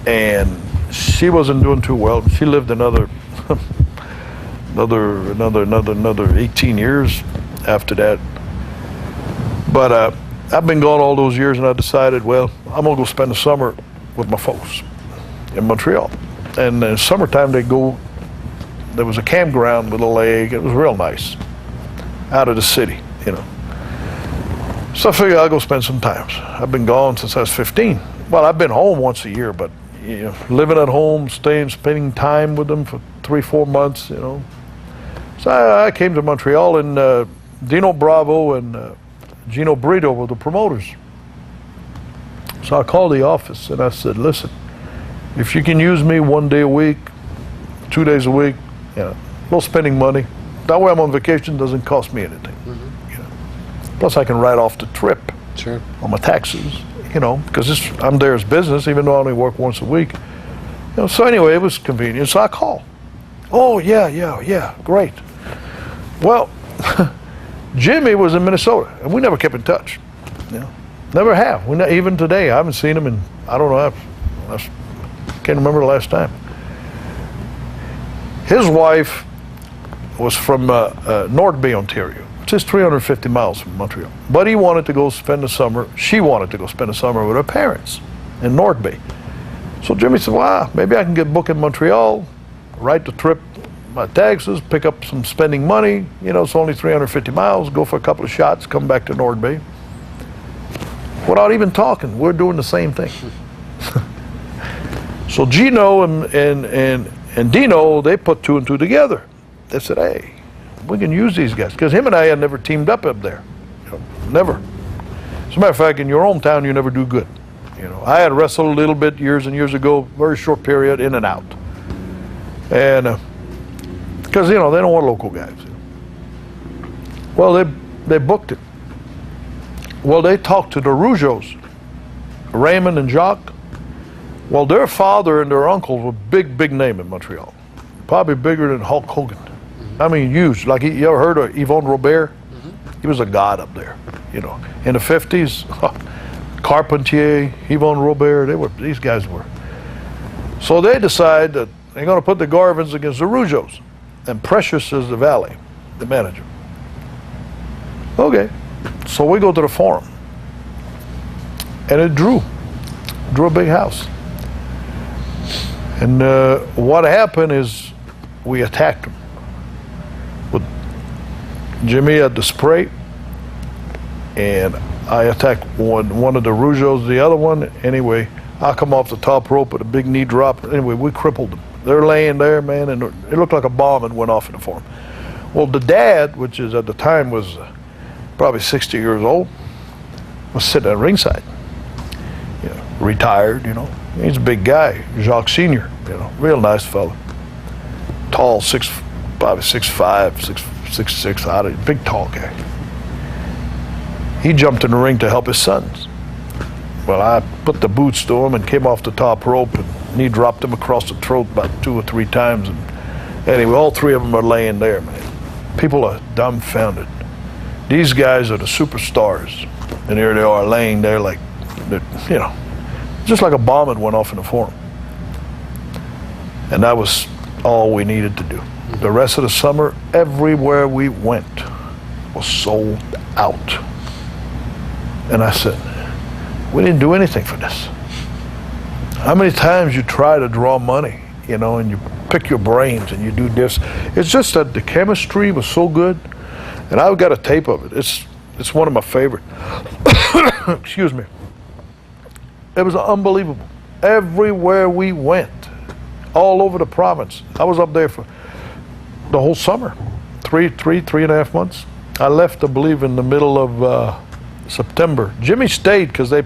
And she wasn't doing too well. She lived another 18 years after that. But I've been gone all those years, and I decided, well, I'm gonna go spend the summer with my folks in Montreal. And in summertime, there was a campground with a lake. It was real nice, out of the city, So I figured I'll go spend some time. I've been gone since I was 15. Well, I've been home once a year, but living at home, spending time with them for 3-4 months, So I came to Montreal, and Dino Bravo and Gino Brito were the promoters. So I called the office and I said, listen, if you can use me 1 day a week, 2 days a week, no spending money. That way I'm on vacation, doesn't cost me anything. Plus I can write off the trip on my taxes, because I'm there as business, even though I only work once a week. So anyway, it was convenient. So I called. Oh, yeah, great. Well, Jimmy was in Minnesota, and we never kept in touch. Never have. Even today, I haven't seen him in, I don't know, I can't remember the last time. His wife was from Nordby, Ontario, which is 350 miles from Montreal. But he wanted to go spend the summer, she wanted to go spend the summer with her parents in Nordby. So Jimmy said, well, maybe I can get booked in Montreal, write the trip, my taxes, pick up some spending money, it's only 350 miles, go for a couple of shots, come back to Nordby. Without even talking, we're doing the same thing. So Gino and Dino, they put 2 and 2 together. They said, hey, we can use these guys. Because him and I had never teamed up there. Never. As a matter of fact, in your hometown, you never do good. I had wrestled a little bit years and years ago, very short period, in and out. And because they don't want local guys. Well, they booked it. Well, they talked to the Rougeaus, Raymond and Jacques. Well, their father and their uncles were big name in Montreal, probably bigger than Hulk Hogan. I mean, huge. Like, you ever heard of Yvon Robert? He was a god up there. In the 50s, Carpentier, Yvon Robert, these guys were. So they decide that they're going to put the Garvins against the Rougeaus. And Precious is the valet, the manager. Okay, so we go to the forum. And it drew a big house. And what happened is we attacked them. With Jimmy had the spray, and I attacked one of the Rougeaus, the other one. Anyway, I come off the top rope with a big knee drop. Anyway, we crippled them. They're laying there, man, and it looked like a bomb had went off in the form. Well, the dad, which is at the time was probably 60 years old, was sitting at ringside. Retired, He's a big guy, Jacques Senior, real nice fella. Tall, probably 6'5", 6'6", big tall guy. He jumped in the ring to help his sons. Well, I put the boots to him and came off the top rope and knee dropped him across the throat about 2 or 3 times. And anyway, all 3 of them are laying there, man. People are dumbfounded. These guys are the superstars, and here they are laying there like, just like a bomb had went off in the forum. And that was all we needed to do. The rest of the summer, everywhere we went was sold out. And I said, we didn't do anything for this. How many times you try to draw money, and you pick your brains and you do this. It's just that the chemistry was so good, and I've got a tape of it. It's one of my favorite. Excuse me. It was unbelievable. Everywhere we went, all over the province. I was up there for the whole summer, 3.5 months. I left, I believe, in the middle of September. Jimmy stayed because I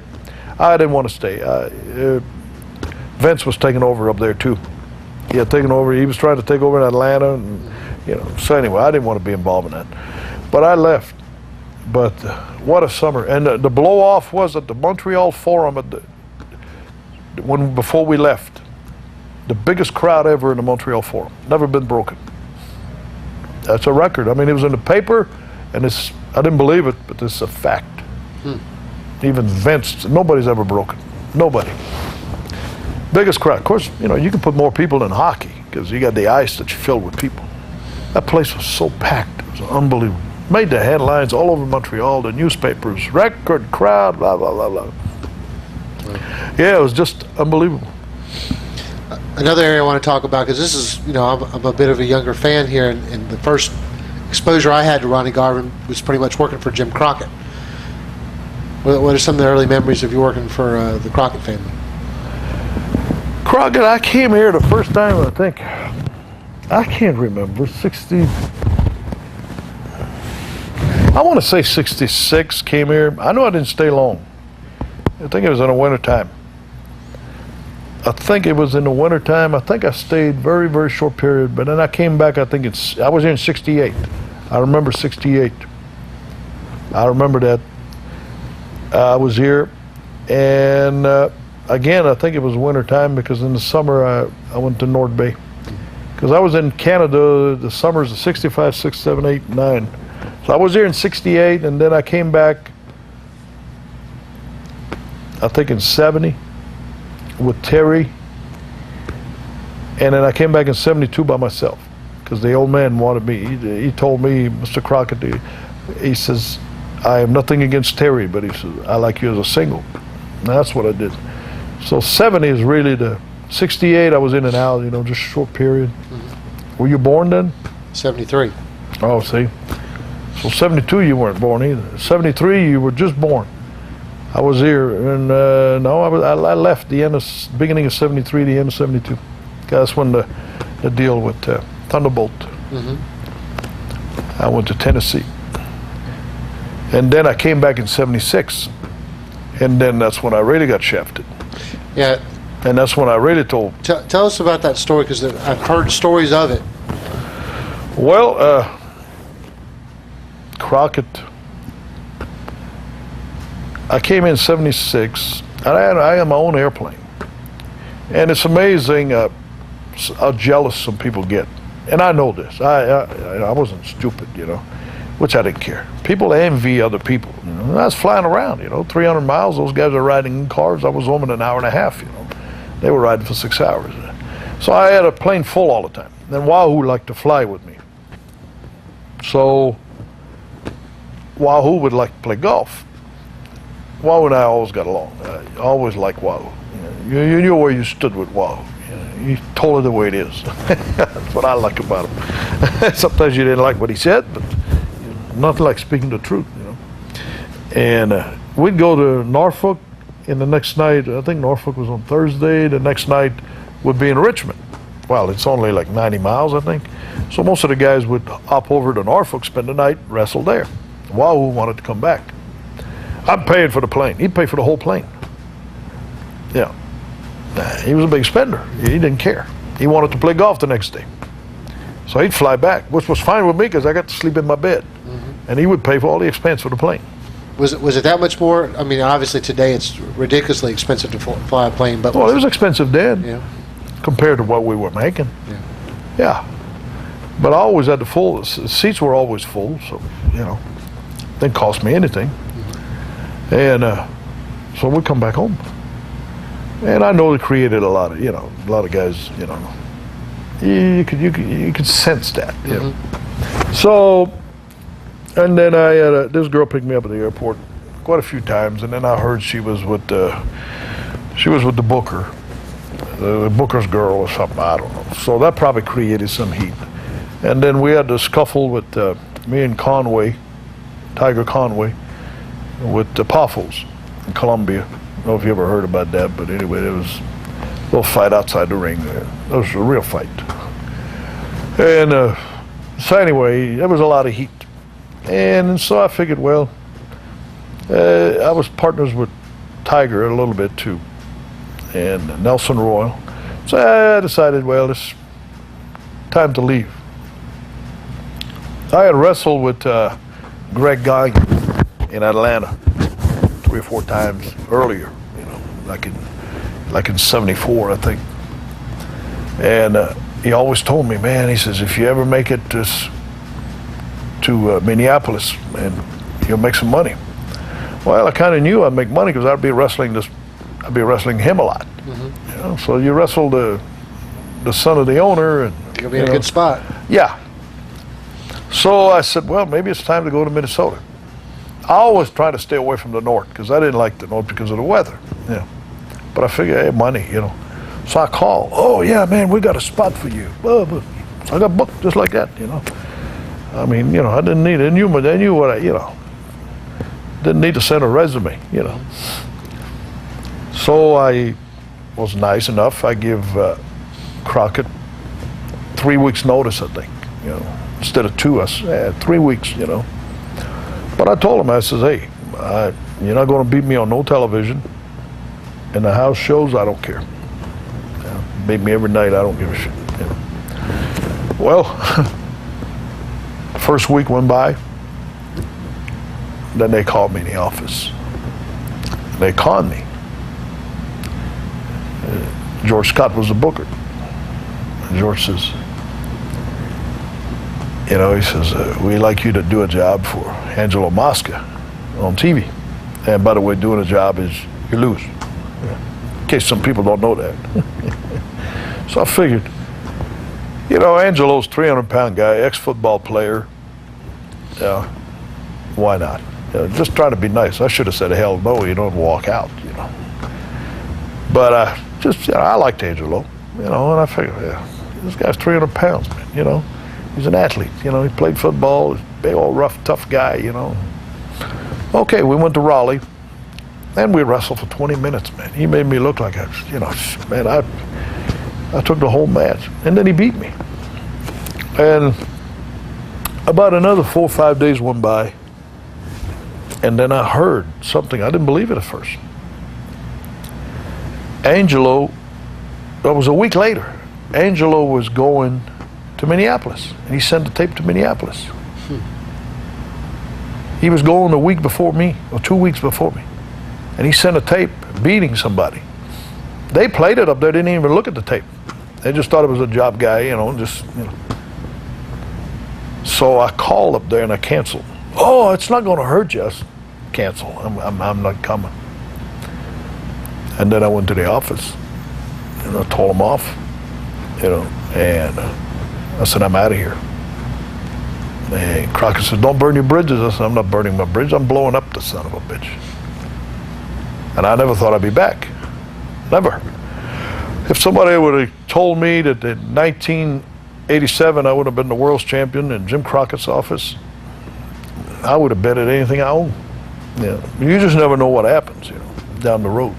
didn't want to stay. Vince was taking over up there too. He had taken over. He was trying to take over in Atlanta, and So anyway, I didn't want to be involved in that, but I left. But what a summer! And the blow off was at the Montreal Forum before we left. The biggest crowd ever in the Montreal Forum. Never been broken. That's a record. I mean, it was in the paper, and I didn't believe it, but it's a fact. Even Vince, nobody's ever broken. Nobody. Biggest crowd. Of course, you can put more people in hockey because you got the ice that you filled with people. That place was so packed. It was unbelievable. Made the headlines all over Montreal, the newspapers, record crowd, blah, blah, blah, blah. Yeah, it was just unbelievable. Another area I want to talk about, because this is, I'm a bit of a younger fan here, and the first exposure I had to Ronnie Garvin was pretty much working for Jim Crockett. What are some of the early memories of you working for the Crockett family? Crockett, I came here the first time, I think, I can't remember, I want to say 66, came here. I know I didn't stay long. I think it was in the wintertime. I think it was in the wintertime. I think I stayed very, very short period, but then I came back, I was here in 68. I remember 68. I remember that. I was here, and again, I think it was wintertime because in the summer I went to North Bay. Because I was in Canada the summers of 65, 6, 7, 8, 9. So I was here in 68, and then I came back, I think in 70 with Terry, and then I came back in 72 by myself because the old man wanted me. He told me, Mr. Crockett, he says, I have nothing against Terry, but he says, I like you as a single. And that's what I did. So 70 is really 68 I was in and out, just a short period. Were you born then? 73. Oh, see. So 72 you weren't born either. 73 you were just born. I was here, and no, I left the beginning of 73, the end of 72. That's when the deal with Thunderbolt. I went to Tennessee. And then I came back in 76. And then that's when I really got shafted. Yeah. And that's when I really told. Tell us about that story, because I've heard stories of it. Well, Crockett, I came in 76, and I had my own airplane. And it's amazing how jealous some people get. And I know this. I wasn't stupid, which I didn't care. People envy other people. I was flying around, 300 miles. Those guys are riding in cars. I was home in an hour and a half, They were riding for 6 hours. So I had a plane full all the time. Then Wahoo liked to fly with me. So Wahoo would like to play golf. Wahoo and I always got along. I always liked Wahoo. You knew where you stood with Wahoo. You told it the way it is. That's what I like about him. Sometimes you didn't like what he said, but nothing like speaking the truth, And we'd go to Norfolk, and the next night, I think Norfolk was on Thursday, the next night would be in Richmond. Well, it's only like 90 miles, I think. So most of the guys would hop over to Norfolk, spend the night, wrestle there. Wahoo wanted to come back. I'm paying for the plane. He'd pay for the whole plane. Yeah. He was a big spender. He didn't care. He wanted to play golf the next day. So he'd fly back, which was fine with me because I got to sleep in my bed. And he would pay for all the expense for the plane. Was it that much more? I mean, obviously today it's ridiculously expensive to fly a plane, but Well, it was expensive then yeah, compared to what we were making. yeah. Yeah. But I always had the full, the seats were always full, so, you know, didn't cost me anything. And so we come back home. And I know it created a lot of, you know, a lot of guys, you know, you could sense that. You know. So, and then I had this girl picked me up at the airport quite a few times, and then I heard she was with the booker, the booker's girl or something, I don't know. So that probably created some heat. And then we had the scuffle with me and Conway, Tiger Conway, with the Poffos in Colombia. I don't know if you ever heard about that, but anyway, there was a little fight outside the ring there. It was a real fight. And so anyway, there was a lot of heat. And so I figured, well, I was partners with Tiger a little bit too, and Nelson Royal. So I decided, well, it's time to leave. I had wrestled with Greg Gagne in Atlanta 3 or 4 times earlier, you know, like in '74, I think. And he always told me, man, he says, if you ever make it to Minneapolis, man, you'll make some money. Well, I kind of knew I'd make money because I'd be wrestling him a lot. You know, so you wrestle the son of the owner, and You'll be in a good spot. yeah. So I said, well, maybe it's time to go to Minnesota. I always try to stay away from the north because I didn't like the north because of the weather. Yeah. But I figured, hey, money, you know. So I called. Oh yeah, man, we got a spot for you. So I got booked just like that, you know. I mean, you know, I didn't need it. They knew what you know. Didn't need to send a resume, you know. So I was nice enough. I give Crockett 3 weeks notice, I think, you know, instead of 2. I said 3 weeks, you know. But I told him, I says, hey, you're not going to beat me on no television. In the house shows, I don't care. You know, beat me every night, I don't give a shit. You know. Well, first week went by. Then they called me in the office. They conned me. George Scott was the booker. And George says, you know, he says, we'd like you to do a job for Angelo Mosca on TV. And by the way, doing a job is you lose. In case some people don't know that. So I figured, you know, Angelo's 300-pound guy, ex-football player. Why not? Just trying to be nice. I should have said, hell no, you don't walk out, you know. But I liked Angelo, you know, and I figured, yeah, this guy's 300 pounds, man, you know. He's an athlete, you know, he played football, he's a big old rough, tough guy, you know. Okay, we went to Raleigh, and we wrestled for 20 minutes, man. He made me look like you know, man, I took the whole match, and then he beat me. And about another 4 or 5 days went by, and then I heard something. I didn't believe it at first. Angelo, that was a week later, Angelo was going to Minneapolis, and he sent the tape to Minneapolis. He was going a week before me, or 2 weeks before me, and he sent a tape beating somebody. They played it up there, didn't even look at the tape. They just thought it was a job guy, you know, just, you know. So I called up there and I canceled. Oh, it's not going to hurt you. I said, cancel. I'm not coming. And then I went to the office and I told them off, you know, and I said, I'm out of here. And Crockett said, don't burn your bridges. I said, I'm not burning my bridge. I'm blowing up the son of a bitch. And I never thought I'd be back. Never. If somebody would have told me that in 1987 I would have been the world's champion in Jim Crockett's office, I would have betted anything I own. Yeah. You just never know what happens, you know. down the road.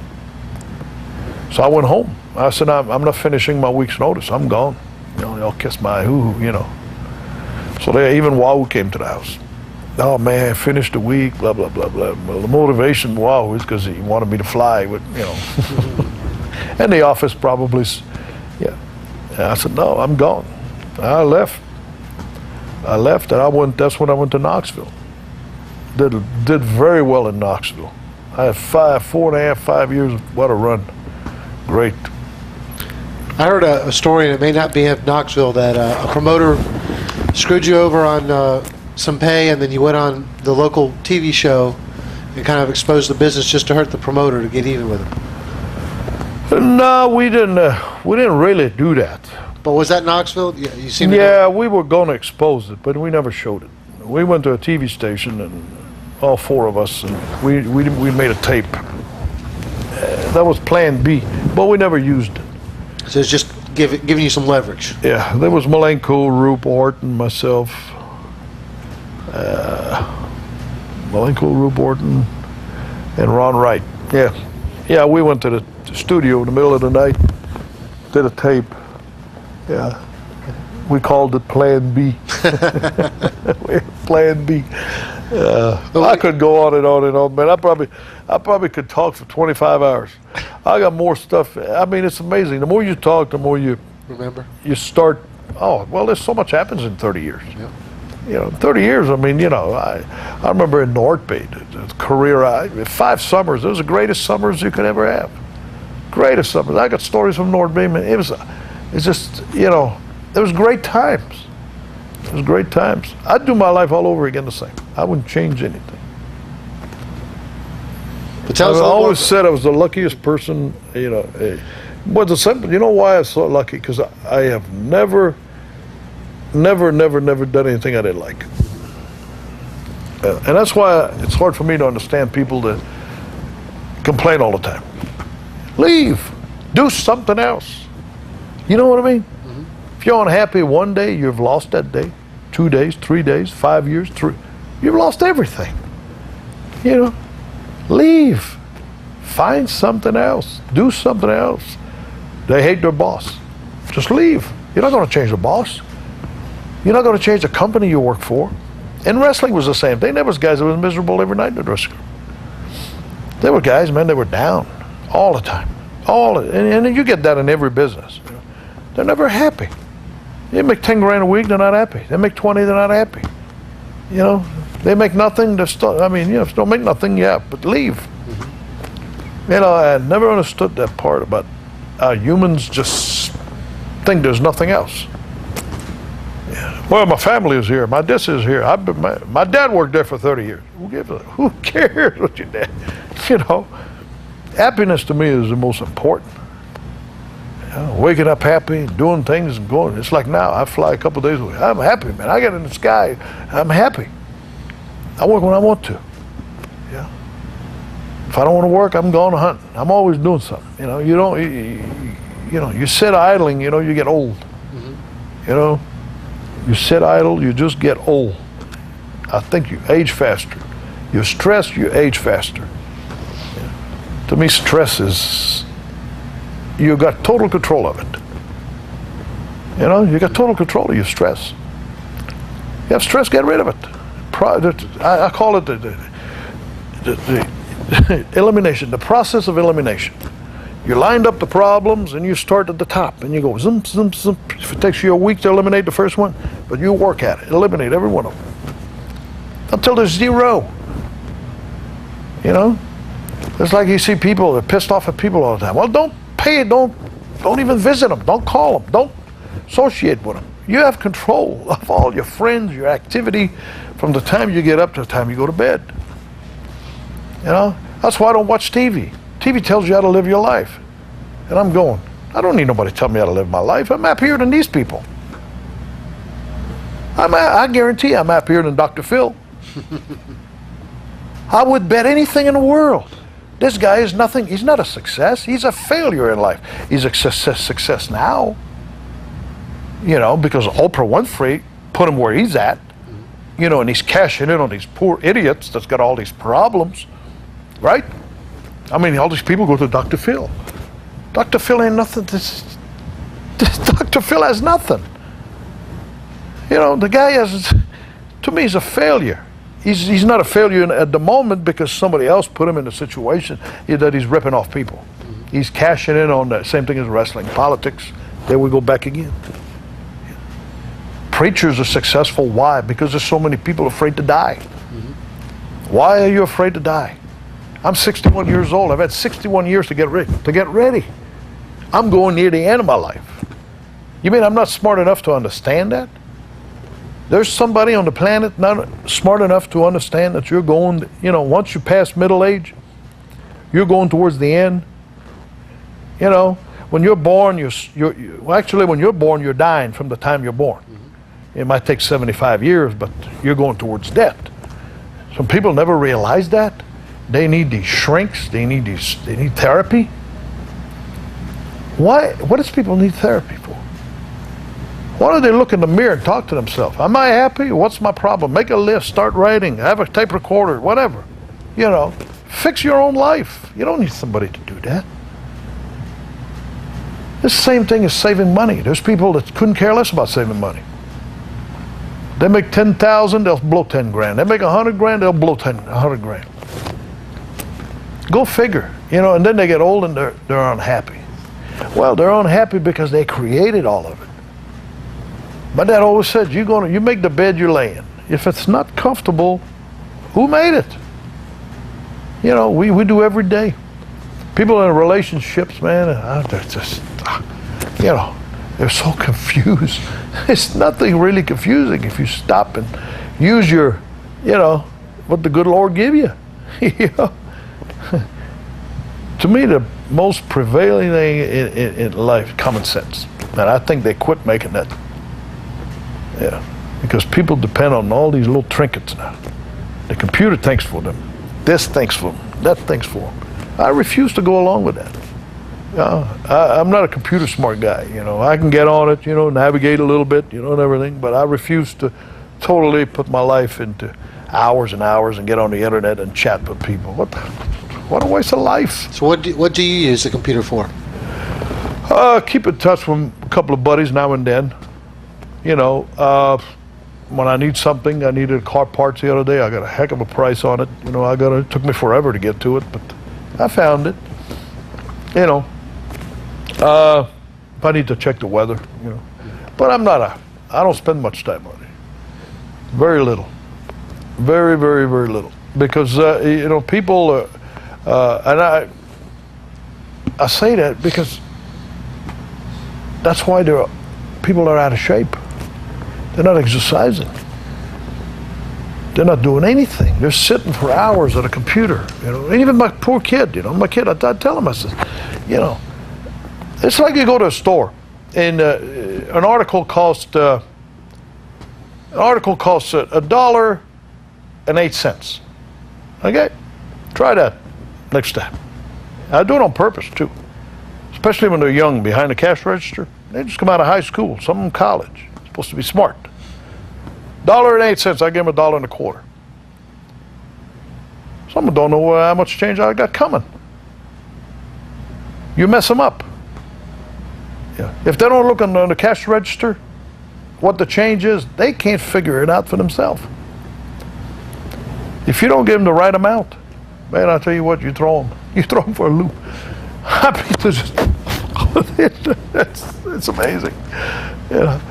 So I went home. I said, I'm not finishing my week's notice. I'm gone. Y'all kiss my hoo-hoo, So even Wahoo came to the house. Oh man, finished the week, blah, blah, blah, blah. Well, the motivation, Wahoo, is because he wanted me to fly with, And the office probably, yeah. And I said, no, I'm gone. I left and that's when I went to Knoxville. Did very well in Knoxville. I had 4.5, 5 years, what a run. Great. I heard a story, and it may not be of Knoxville, that a promoter screwed you over on some pay, and then you went on the local TV show and kind of exposed the business just to hurt the promoter to get even with him. No, we didn't really do that. But was that Knoxville? Yeah, you seem to Yeah, we were going to expose it, but we never showed it. We went to a TV station, and all four of us, and we made a tape. That was Plan B, but we never used it. So it's just giving you some leverage. Yeah, there was Malenko, Roop, Orton, myself. Malenko, Roop, Orton, and Ron Wright. Yeah, we went to the studio in the middle of the night, did a tape. Yeah, we called it Plan B. Plan B. I could go on and on and on, man. I probably could talk for 25 hours. I got more stuff. I mean, it's amazing. The more you talk, the more you remember. You start. Oh, well, there's so much happens in 30 years. Yep. 30 years. I mean, I remember in North Bay, the career. 5 summers. Those are the greatest summers you could ever have. Greatest summers. I got stories from North Bay, man. It's just, it was great times. It was great times. I'd do my life all over again the same. I wouldn't change anything. But tell us I always said I was the luckiest person, But the simple, you know why I was so lucky? Because I have never done anything I didn't like. And that's why it's hard for me to understand people that complain all the time. Leave. Do something else. You know what I mean? Mm-hmm. If you're unhappy one day, you've lost that day. 2 days, 3 days, 5 years, you've lost everything. Leave. Find something else. Do something else. They hate their boss. Just leave. You're not going to change the boss. You're not going to change the company you work for. And wrestling was the same thing. There was guys that were miserable every night in the dressing room. There were guys, man, they were down all the time. And you get that in every business. They're never happy. They make 10 grand a week, they're not happy. They make 20, they're not happy. They make nothing, if they don't make nothing, but leave. Mm-hmm. I never understood that part about humans just think there's nothing else. Yeah. Well, my family is here, my this is here. My dad worked there for 30 years. Who cares what your dad, Happiness to me is the most important. Waking up happy, doing things and going. It's like now, I fly a couple days away. I'm happy, man. I get in the sky, I'm happy. I work when I want to. Yeah. If I don't want to work, I'm going to hunt. I'm always doing something. You sit idling, you get old. Mm-hmm. You sit idle, you just get old. I think you age faster. You're stressed, you age faster. Yeah. To me, stress is, you got total control of it. You got total control of your stress. You have stress, get rid of it. I call it the elimination, the process of elimination. You lined up the problems and you start at the top and you go zoom, zoom, zoom. If it takes you a week to eliminate the first one, but you work at it, eliminate every one of them until there's 0. It's like you see people that are pissed off at people all the time. Well, don't pay it, don't even visit them, don't call them, don't associate with them. You have control of all your friends, your activity, from the time you get up to the time you go to bed. That's why I don't watch TV. TV tells you how to live your life. And I'm going, I don't need nobody to tell me how to live my life. I'm happier than these people. I guarantee I'm happier than Dr. Phil. I would bet anything in the world. This guy is nothing. He's not a success. He's a failure in life. He's a success now. Because Oprah Winfrey put him where he's at. And he's cashing in on these poor idiots that's got all these problems. Right? I mean, all these people go to Dr. Phil. Dr. Phil ain't nothing. Dr. Phil has nothing. You know, the guy has, to me, he's a failure. He's not a failure at the moment because somebody else put him in a situation that he's ripping off people. He's cashing in on that same thing as wrestling, politics. There we go back again. Preachers are successful. Why? Because there's so many people afraid to die. Why are you afraid to die? I'm 61 years old. I've had 61 years to get ready. I'm going near the end of my life. You mean I'm not smart enough to understand that? There's somebody on the planet not smart enough to understand that you're going, you know, once you pass middle age, you're going towards the end. You know, when you're born, actually when you're born, you're dying from the time you're born. It might take 75 years, but you're going towards death. Some people never realize that. They need these shrinks. They need therapy. Why? What does people need therapy for? Why don't they look in the mirror and talk to themselves? Am I happy? What's my problem? Make a list. Start writing. Have a tape recorder. Whatever. You know, fix your own life. You don't need somebody to do that. This same thing as saving money. There's people that couldn't care less about saving money. They make 10,000, they'll blow 10 grand. They make 100 grand, they'll blow 100 grand. Go figure, you know, and then they get old and they're unhappy. Well, they're unhappy because they created all of it. My dad always said, you make the bed you lay in. If it's not comfortable, who made it? You know, we do every day. People in relationships, man, they're just, you know, they're so confused. It's nothing really confusing if you stop and use your, you know, what the good Lord give you. You know? To me, the most prevailing thing in life, common sense. And I think they quit making that. Yeah, because people depend on all these little trinkets now. The computer thinks for them. This thinks for them. That thinks for them. I refuse to go along with that. I'm not a computer smart guy, you know. I can get on it, you know, navigate a little bit, you know, and everything, but I refuse to totally put my life into hours and hours and get on the internet and chat with people. What a waste of life. So what do you use the computer for? Keep in touch with a couple of buddies now and then. You know, when I need something, I needed car parts the other day. I got a heck of a price on it. You know, it took me forever to get to it, but I found it. You know, if I need to check the weather, you know. But I don't spend much time on it. Very little. Very, very, very little. Because, you know, people, and I say that because that's why people are out of shape. They're not exercising. They're not doing anything. They're sitting for hours at a computer. You know, and even my poor kid. You know, my kid. I tell him, I said, you know, it's like you go to a store, and an article costs $1.08. Okay, try that next time. I do it on purpose too, especially when they're young, behind the cash register. They just come out of high school, some of them college. Supposed to be smart. $1.08. I give them $1.25. Some don't know how much change I got coming. You mess them up. Yeah. If they don't look on the cash register, what the change is, they can't figure it out for themselves. If you don't give them the right amount, man, I'll tell you what, you throw them for a loop. I mean, it's amazing. Yeah.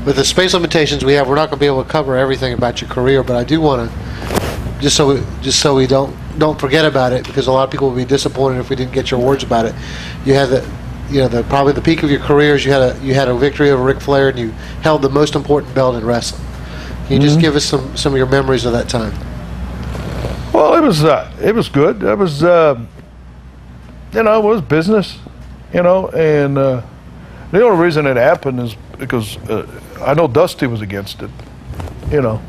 With the space limitations we have, we're not going to be able to cover everything about your career, but I do want to, just so we don't forget about it, because a lot of people will be disappointed if we didn't get your words about it. You had probably the peak of your careers. You had a victory over Ric Flair, and you held the most important belt in wrestling. Can you just give us some of your memories of that time? Well, it was good. It was it was business, you know, and the only reason it happened is because I know Dusty was against it, you know.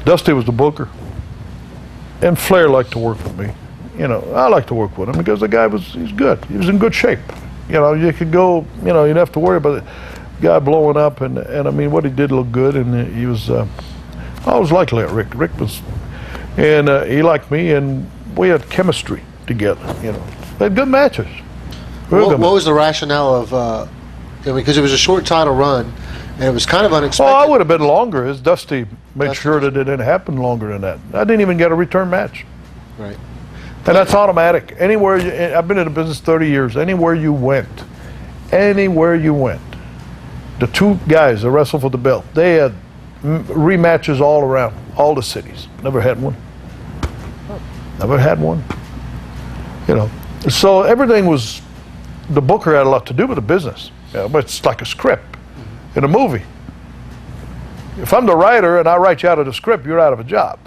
Dusty was the booker, and Flair liked to work with me. You know, I like to work with him because the guy he's good. He was in good shape. You know, you could go, you know, you didn't have to worry about the guy blowing up, and I mean, what he did looked good, and he was, I always liked Rick. Rick was, and he liked me, and we had chemistry together. You know, they had good matches. What was the rationale of? Because it was a short title run, and it was kind of unexpected. Well, I would have been longer. As Dusty made sure that it didn't happen longer than that. I didn't even get a return match. Right. And that's automatic. Anywhere I've been in the business 30 years. Anywhere you went, the two guys that wrestled for the belt, they had rematches all around, all the cities. Never had one. Never had one. You know, so everything was. The booker had a lot to do with the business. But it's like a script in a movie. If I'm the writer and I write you out of the script, you're out of a job.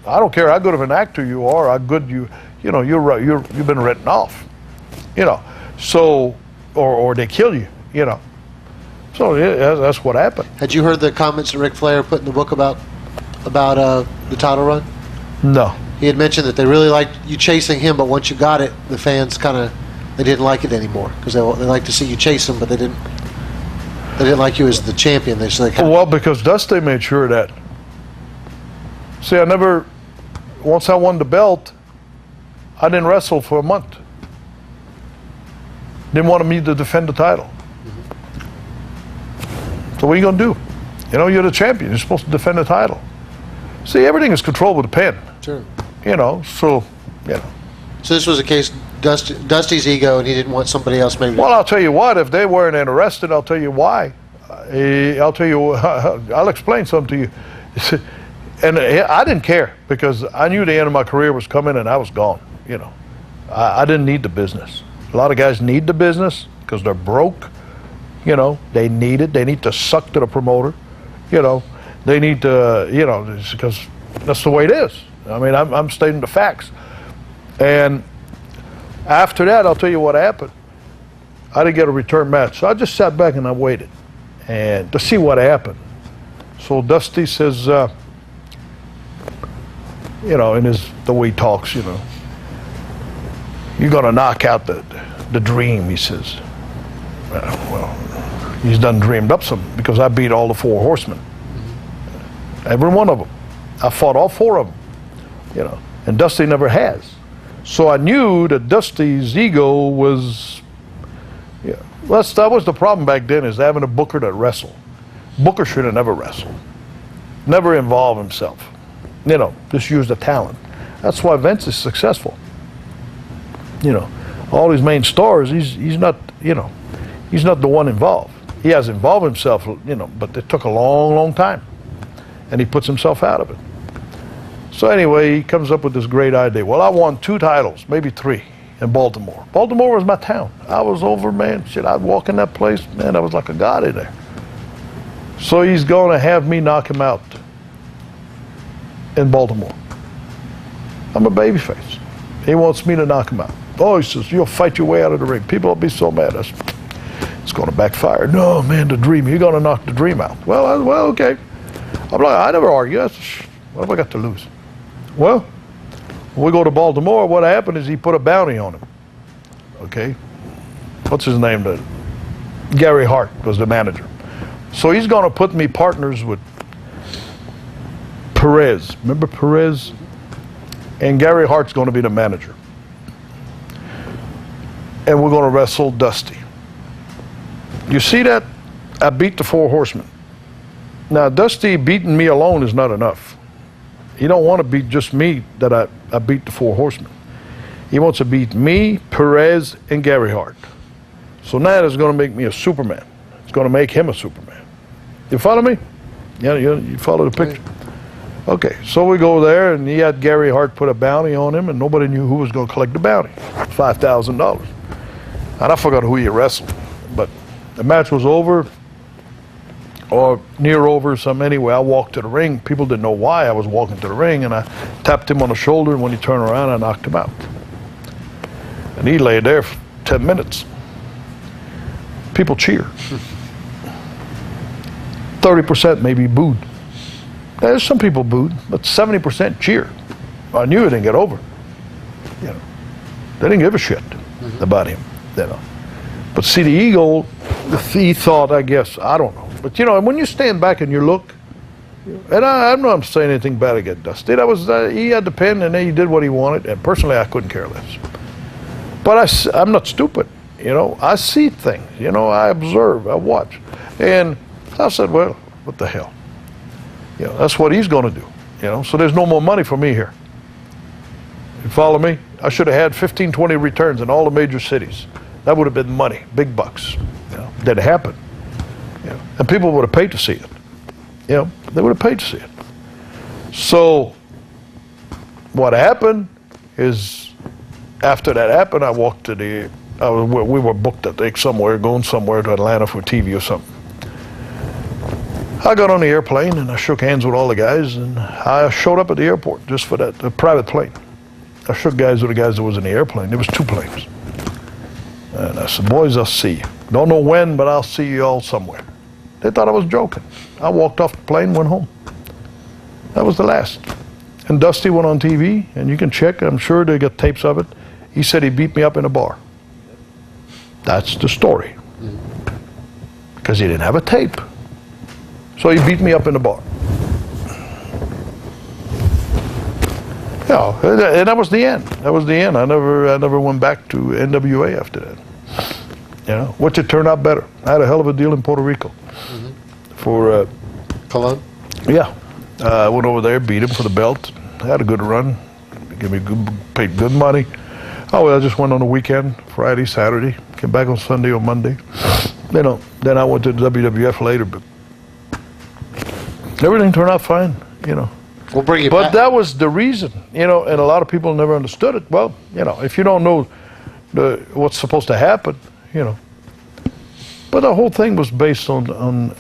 I don't care how good of an actor you are, how good you've been written off. You know, so or they kill you. You know, so yeah, that's what happened. Had you heard the comments that Ric Flair put in the book about the title run? No. He had mentioned that they really liked you chasing him, but once you got it, the fans they didn't like it anymore because they like to see you chase him, but they didn't like you as the champion. They just well, because Dusty made sure of that. See, once I won the belt, I didn't wrestle for a month. Didn't want me to defend the title. So what are you going to do? You know, you're the champion. You're supposed to defend the title. See, everything is controlled with a pen. Sure. You know, so, you know. So this was a case Dusty's ego, and he didn't want somebody else maybe. Well, I'll tell you what. If they weren't interested, I'll tell you why. I'll explain something to you. And I didn't care because I knew the end of my career was coming, and I was gone. You know, I didn't need the business. A lot of guys need the business because they're broke. You know, they need it. They need to suck to the promoter. You know, they need to. You know, because that's the way it is. I mean, I'm stating the facts. And after that, I'll tell you what happened. I didn't get a return match, so I just sat back and I waited, and to see what happened. So Dusty says, you know, in the way he talks, you know, you're gonna knock out the dream. He says, well, he's done dreamed up some because I beat all the 4 horsemen, every one of them. I fought all 4 of them, you know, and Dusty never has. So I knew that Dusty's ego was, yeah. Well, that was the problem back then, is having a booker that wrestled. Booker should have never wrestled. Never involved himself. You know, just use the talent. That's why Vince is successful. You know, all these main stars, he's not, you know, he's not the one involved. He has involved himself, you know, but it took a long, long time. And he puts himself out of it. So anyway, he comes up with this great idea. Well, I won 2 titles, maybe 3, in Baltimore. Baltimore was my town. I was over, man. Shit, I'd walk in that place, man, I was like a god in there. So he's going to have me knock him out in Baltimore. I'm a babyface. He wants me to knock him out. Oh, he says, you'll fight your way out of the ring. People will be so mad. It's going to backfire. No, man, the dream. You're going to knock the dream out. Well, okay. I'm like, I never argue. What have I got to lose? Well, when we go to Baltimore, what happened is he put a bounty on him. Okay? What's his name? Gary Hart was the manager. So he's going to put me partners with Perez. Remember Perez? And Gary Hart's going to be the manager. And we're going to wrestle Dusty. You see that? I beat the 4 horsemen. Now, Dusty beating me alone is not enough. He don't want to beat just me that I beat the 4 horsemen. He wants to beat me, Perez, and Gary Hart. So now it's going to make me a Superman. It's going to make him a Superman. You follow me? Yeah, you follow the picture? Okay, so we go there, and he had Gary Hart put a bounty on him, and nobody knew who was going to collect the bounty. $5,000. And I forgot who he wrestled. But the match was over, or near over, anyway. I walked to the ring. People didn't know why I was walking to the ring, and I tapped him on the shoulder, and when he turned around, I knocked him out. And he lay there for 10 minutes. People cheered. 30% maybe booed. There's some people booed, but 70% cheered. I knew it didn't get over. You know, they didn't give a shit about him. You know, but see, the ego, he thought, I guess, I don't know. But you know, when you stand back and you look, And I'm not saying anything bad against Dusty. That was he had the pen and he did what he wanted. And personally, I couldn't care less. But I'm not stupid, you know. I see things, you know. I observe, I watch, and I said, well, what the hell? You know, that's what he's going to do. You know, so there's no more money for me here. You follow me? I should have had 15, 20 returns in all the major cities. That would have been money, big bucks. You know, that happened. You know, and people would have paid to see it. You know, they would have paid to see it. So what happened is, after that happened, I walked to we were booked, I think, somewhere, going somewhere to Atlanta for TV or something. I got on the airplane and I shook hands with all the guys, and I showed up at the airport just for that, the private plane. I shook guys with the guys that was in the airplane. There was 2 planes. And I said, boys, I'll see you. Don't know when, but I'll see you all somewhere. They thought I was joking. I walked off the plane, went home. That was the last. And Dusty went on TV, and you can check, I'm sure they got tapes of it. He said he beat me up in a bar. That's the story. Because he didn't have a tape. So he beat me up in the bar. Yeah, and that was the end. That was the end. I never went back to NWA after that. You know, which it turned out better. I had a hell of a deal in Puerto Rico. For Cologne? Yeah. I went over there, beat him for the belt. Had a good run. Paid good money. Oh, well, I just went on the weekend, Friday, Saturday. Came back on Sunday or Monday. You know, then I went to the WWF later, but everything turned out fine, you know. We'll bring you But back. that was the reason, you know, and a lot of people never understood it. Well, you know, if you don't know what's supposed to happen, you know. But the whole thing was based on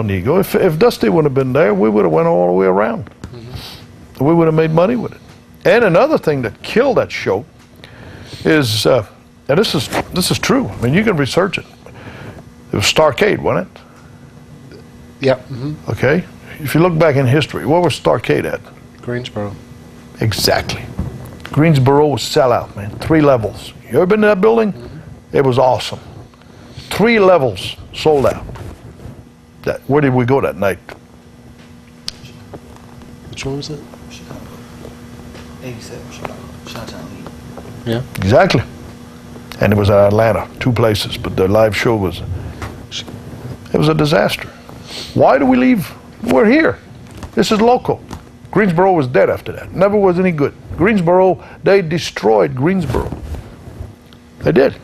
ego. If Dusty would have been there, we would have went all the way around. We would have made money with it. And another thing that killed that show is, and this is true. I mean, you can research it. It was Starrcade, wasn't it? Yeah. Okay. If you look back in history, what was Starrcade at? Greensboro. Exactly. Greensboro was sellout, man. 3 levels. You ever been to that building? It was awesome. 3 levels sold out. Where did we go that night? Which one was it? Chicago. 87 Chicago. Chi-Town Heat. Yeah. Exactly. And it was in Atlanta, 2 places, but the live show was a disaster. Why do we leave? We're here. This is local. Greensboro was dead after that. Never was any good. Greensboro, they destroyed Greensboro. They did.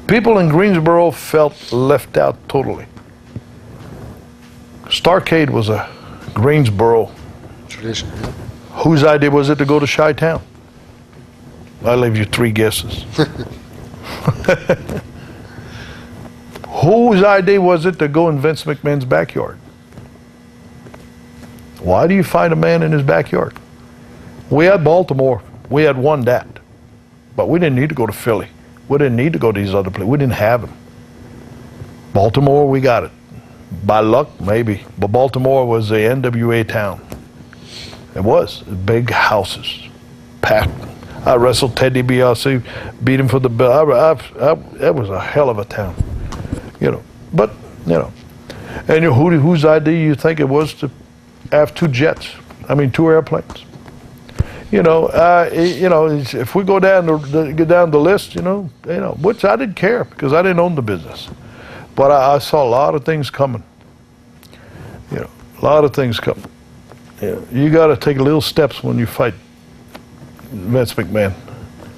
People in Greensboro felt left out totally. Starrcade was a Greensboro. Tradition. Yeah. Whose idea was it to go to Chi-Town? I'll leave you 3 guesses. Whose idea was it to go in Vince McMahon's backyard? Why do you find a man in his backyard? We had Baltimore. We had won that. But we didn't need to go to Philly. We didn't need to go to these other places. We didn't have them. Baltimore, we got it. By luck, maybe. But Baltimore was the NWA town. It was. Big houses. Packed. I wrestled Ted DiBiase, beat him for the belt. It was a hell of a town. You know. But, you know. And whose idea you think it was to have 2 jets? I mean, 2 airplanes. You know, if we go down the list, which I didn't care because I didn't own the business, but I saw a lot of things coming. You know, a lot of things coming. You got to take little steps when you fight Vince McMahon.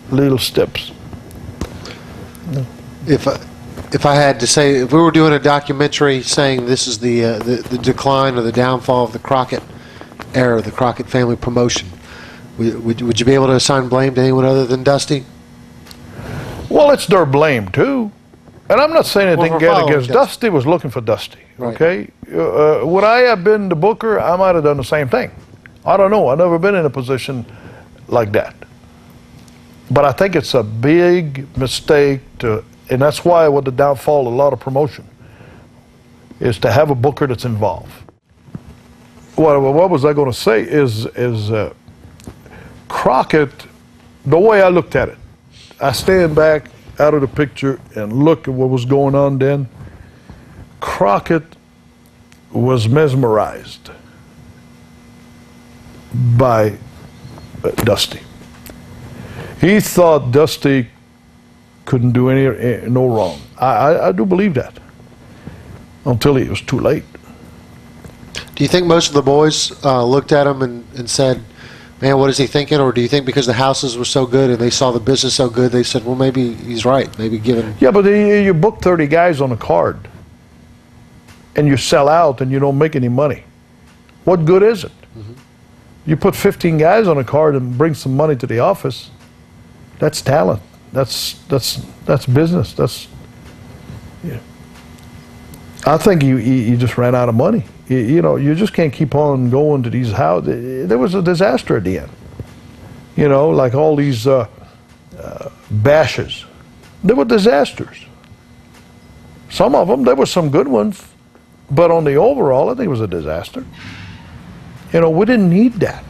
Little steps. If I had to say, if we were doing a documentary saying this is the decline or the downfall of the Crockett era, the Crockett family promotion, would you be able to assign blame to anyone other than Dusty? Well, it's their blame too, and I'm not saying anything against Dusty. Was looking for Dusty. Right. Okay, would I have been the booker? I might have done the same thing. I don't know. I've never been in a position like that. But I think it's a big mistake and that's why what the downfall of a lot of promotion is to have a booker that's involved. What was I going to say is Crockett, the way I looked at it, I stand back out of the picture and look at what was going on then. Crockett was mesmerized by Dusty. He thought Dusty couldn't do no wrong. I do believe that, until it was too late. Do you think most of the boys looked at him and said, man, what is he thinking? Or do you think because the houses were so good and they saw the business so good, they said, well, maybe he's right. Maybe given. Yeah, but you book 30 guys on a card and you sell out and you don't make any money. What good is it? Mm-hmm. You put 15 guys on a card and bring some money to the office. That's talent. That's business. That's, yeah. I think you just ran out of money. You know, you just can't keep on going to these houses. There was a disaster at the end. You know, like all these bashes. They were disasters. Some of them, there were some good ones, but on the overall, I think it was a disaster. You know, we didn't need that.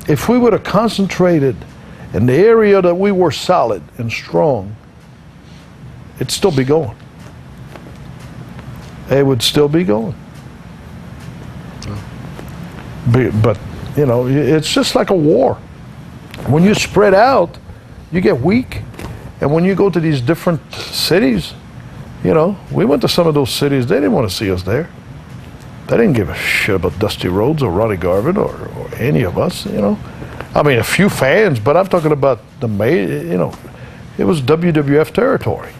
If we would have concentrated in the area that we were solid and strong, it'd still be going. It would still be going. But, you know, it's just like a war. When you spread out, you get weak. And when you go to these different cities, you know, we went to some of those cities, they didn't want to see us there. They didn't give a shit about Dusty Rhodes or Ronnie Garvin or any of us, you know. I mean, a few fans, but I'm talking about you know, it was WWF territory.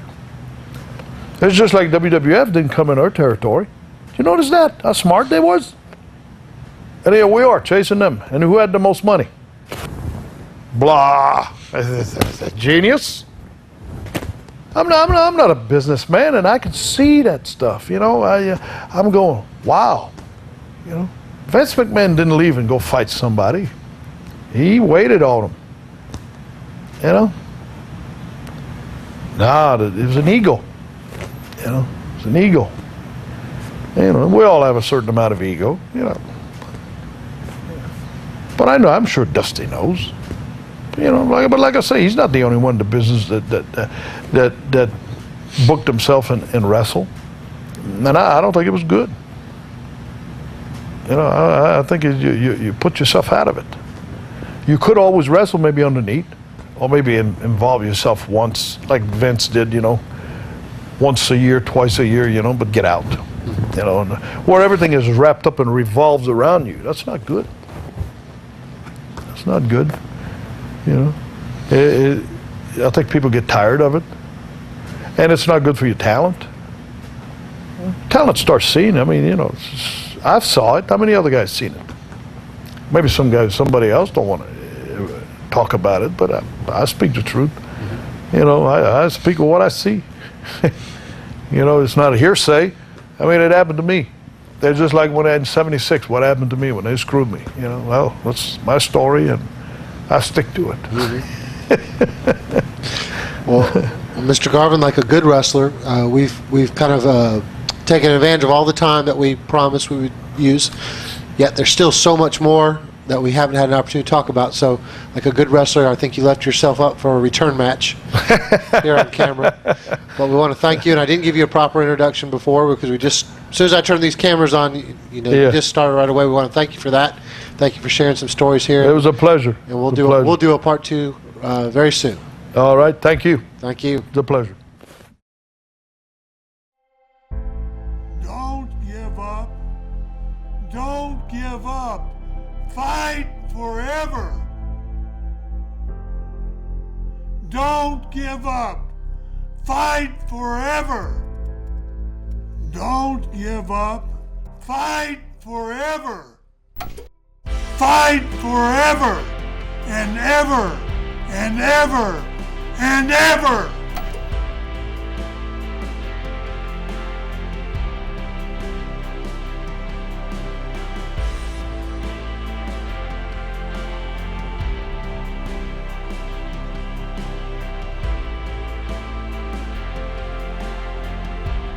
It's just like WWF didn't come in our territory. Did you notice that? How smart they was? And here we are chasing them. And who had the most money? Blah. Genius. I'm not a businessman, and I can see that stuff. You know, I'm going, wow. You know, Vince McMahon didn't leave and go fight somebody. He waited on them. You know. Nah, it was an ego. You know, it's an ego. You know, we all have a certain amount of ego. You know. But I'm sure Dusty knows. You know, but like I say, he's not the only one in the business that booked himself in wrestle. And I don't think it was good. You know, I think you put yourself out of it. You could always wrestle maybe underneath, or maybe involve yourself once, like Vince did, you know, once a year, twice a year, you know, but get out. You know, where everything is wrapped up and revolves around you. That's not good. That's not good. You know, I think people get tired of it, and it's not good for your talent. Talent starts seeing. I mean, you know, I've saw it. How many other guys seen it? Maybe somebody else don't want to talk about it, but I speak the truth. You know, I speak of what I see. You know, it's not a hearsay. I mean, it happened to me. They're just like when in '76, what happened to me when they screwed me. You know, well, that's my story, and I stick to it. Well, Mr. Garvin, like a good wrestler, we've kind of taken advantage of all the time that we promised we would use. Yet there's still so much more that we haven't had an opportunity to talk about. So, like a good wrestler, I think you left yourself up for a return match here on camera. But we want to thank you, and I didn't give you a proper introduction before because as soon as I turned these cameras on, you just started right away. We want to thank you for that. Thank you for sharing some stories here. It was a pleasure. And we'll do a part 2 very soon. All right, thank you. Thank you. It's a pleasure. Don't give up. Don't give up. Fight forever. Don't give up. Fight forever. Don't give up. Fight forever. Fight forever and ever and ever and ever.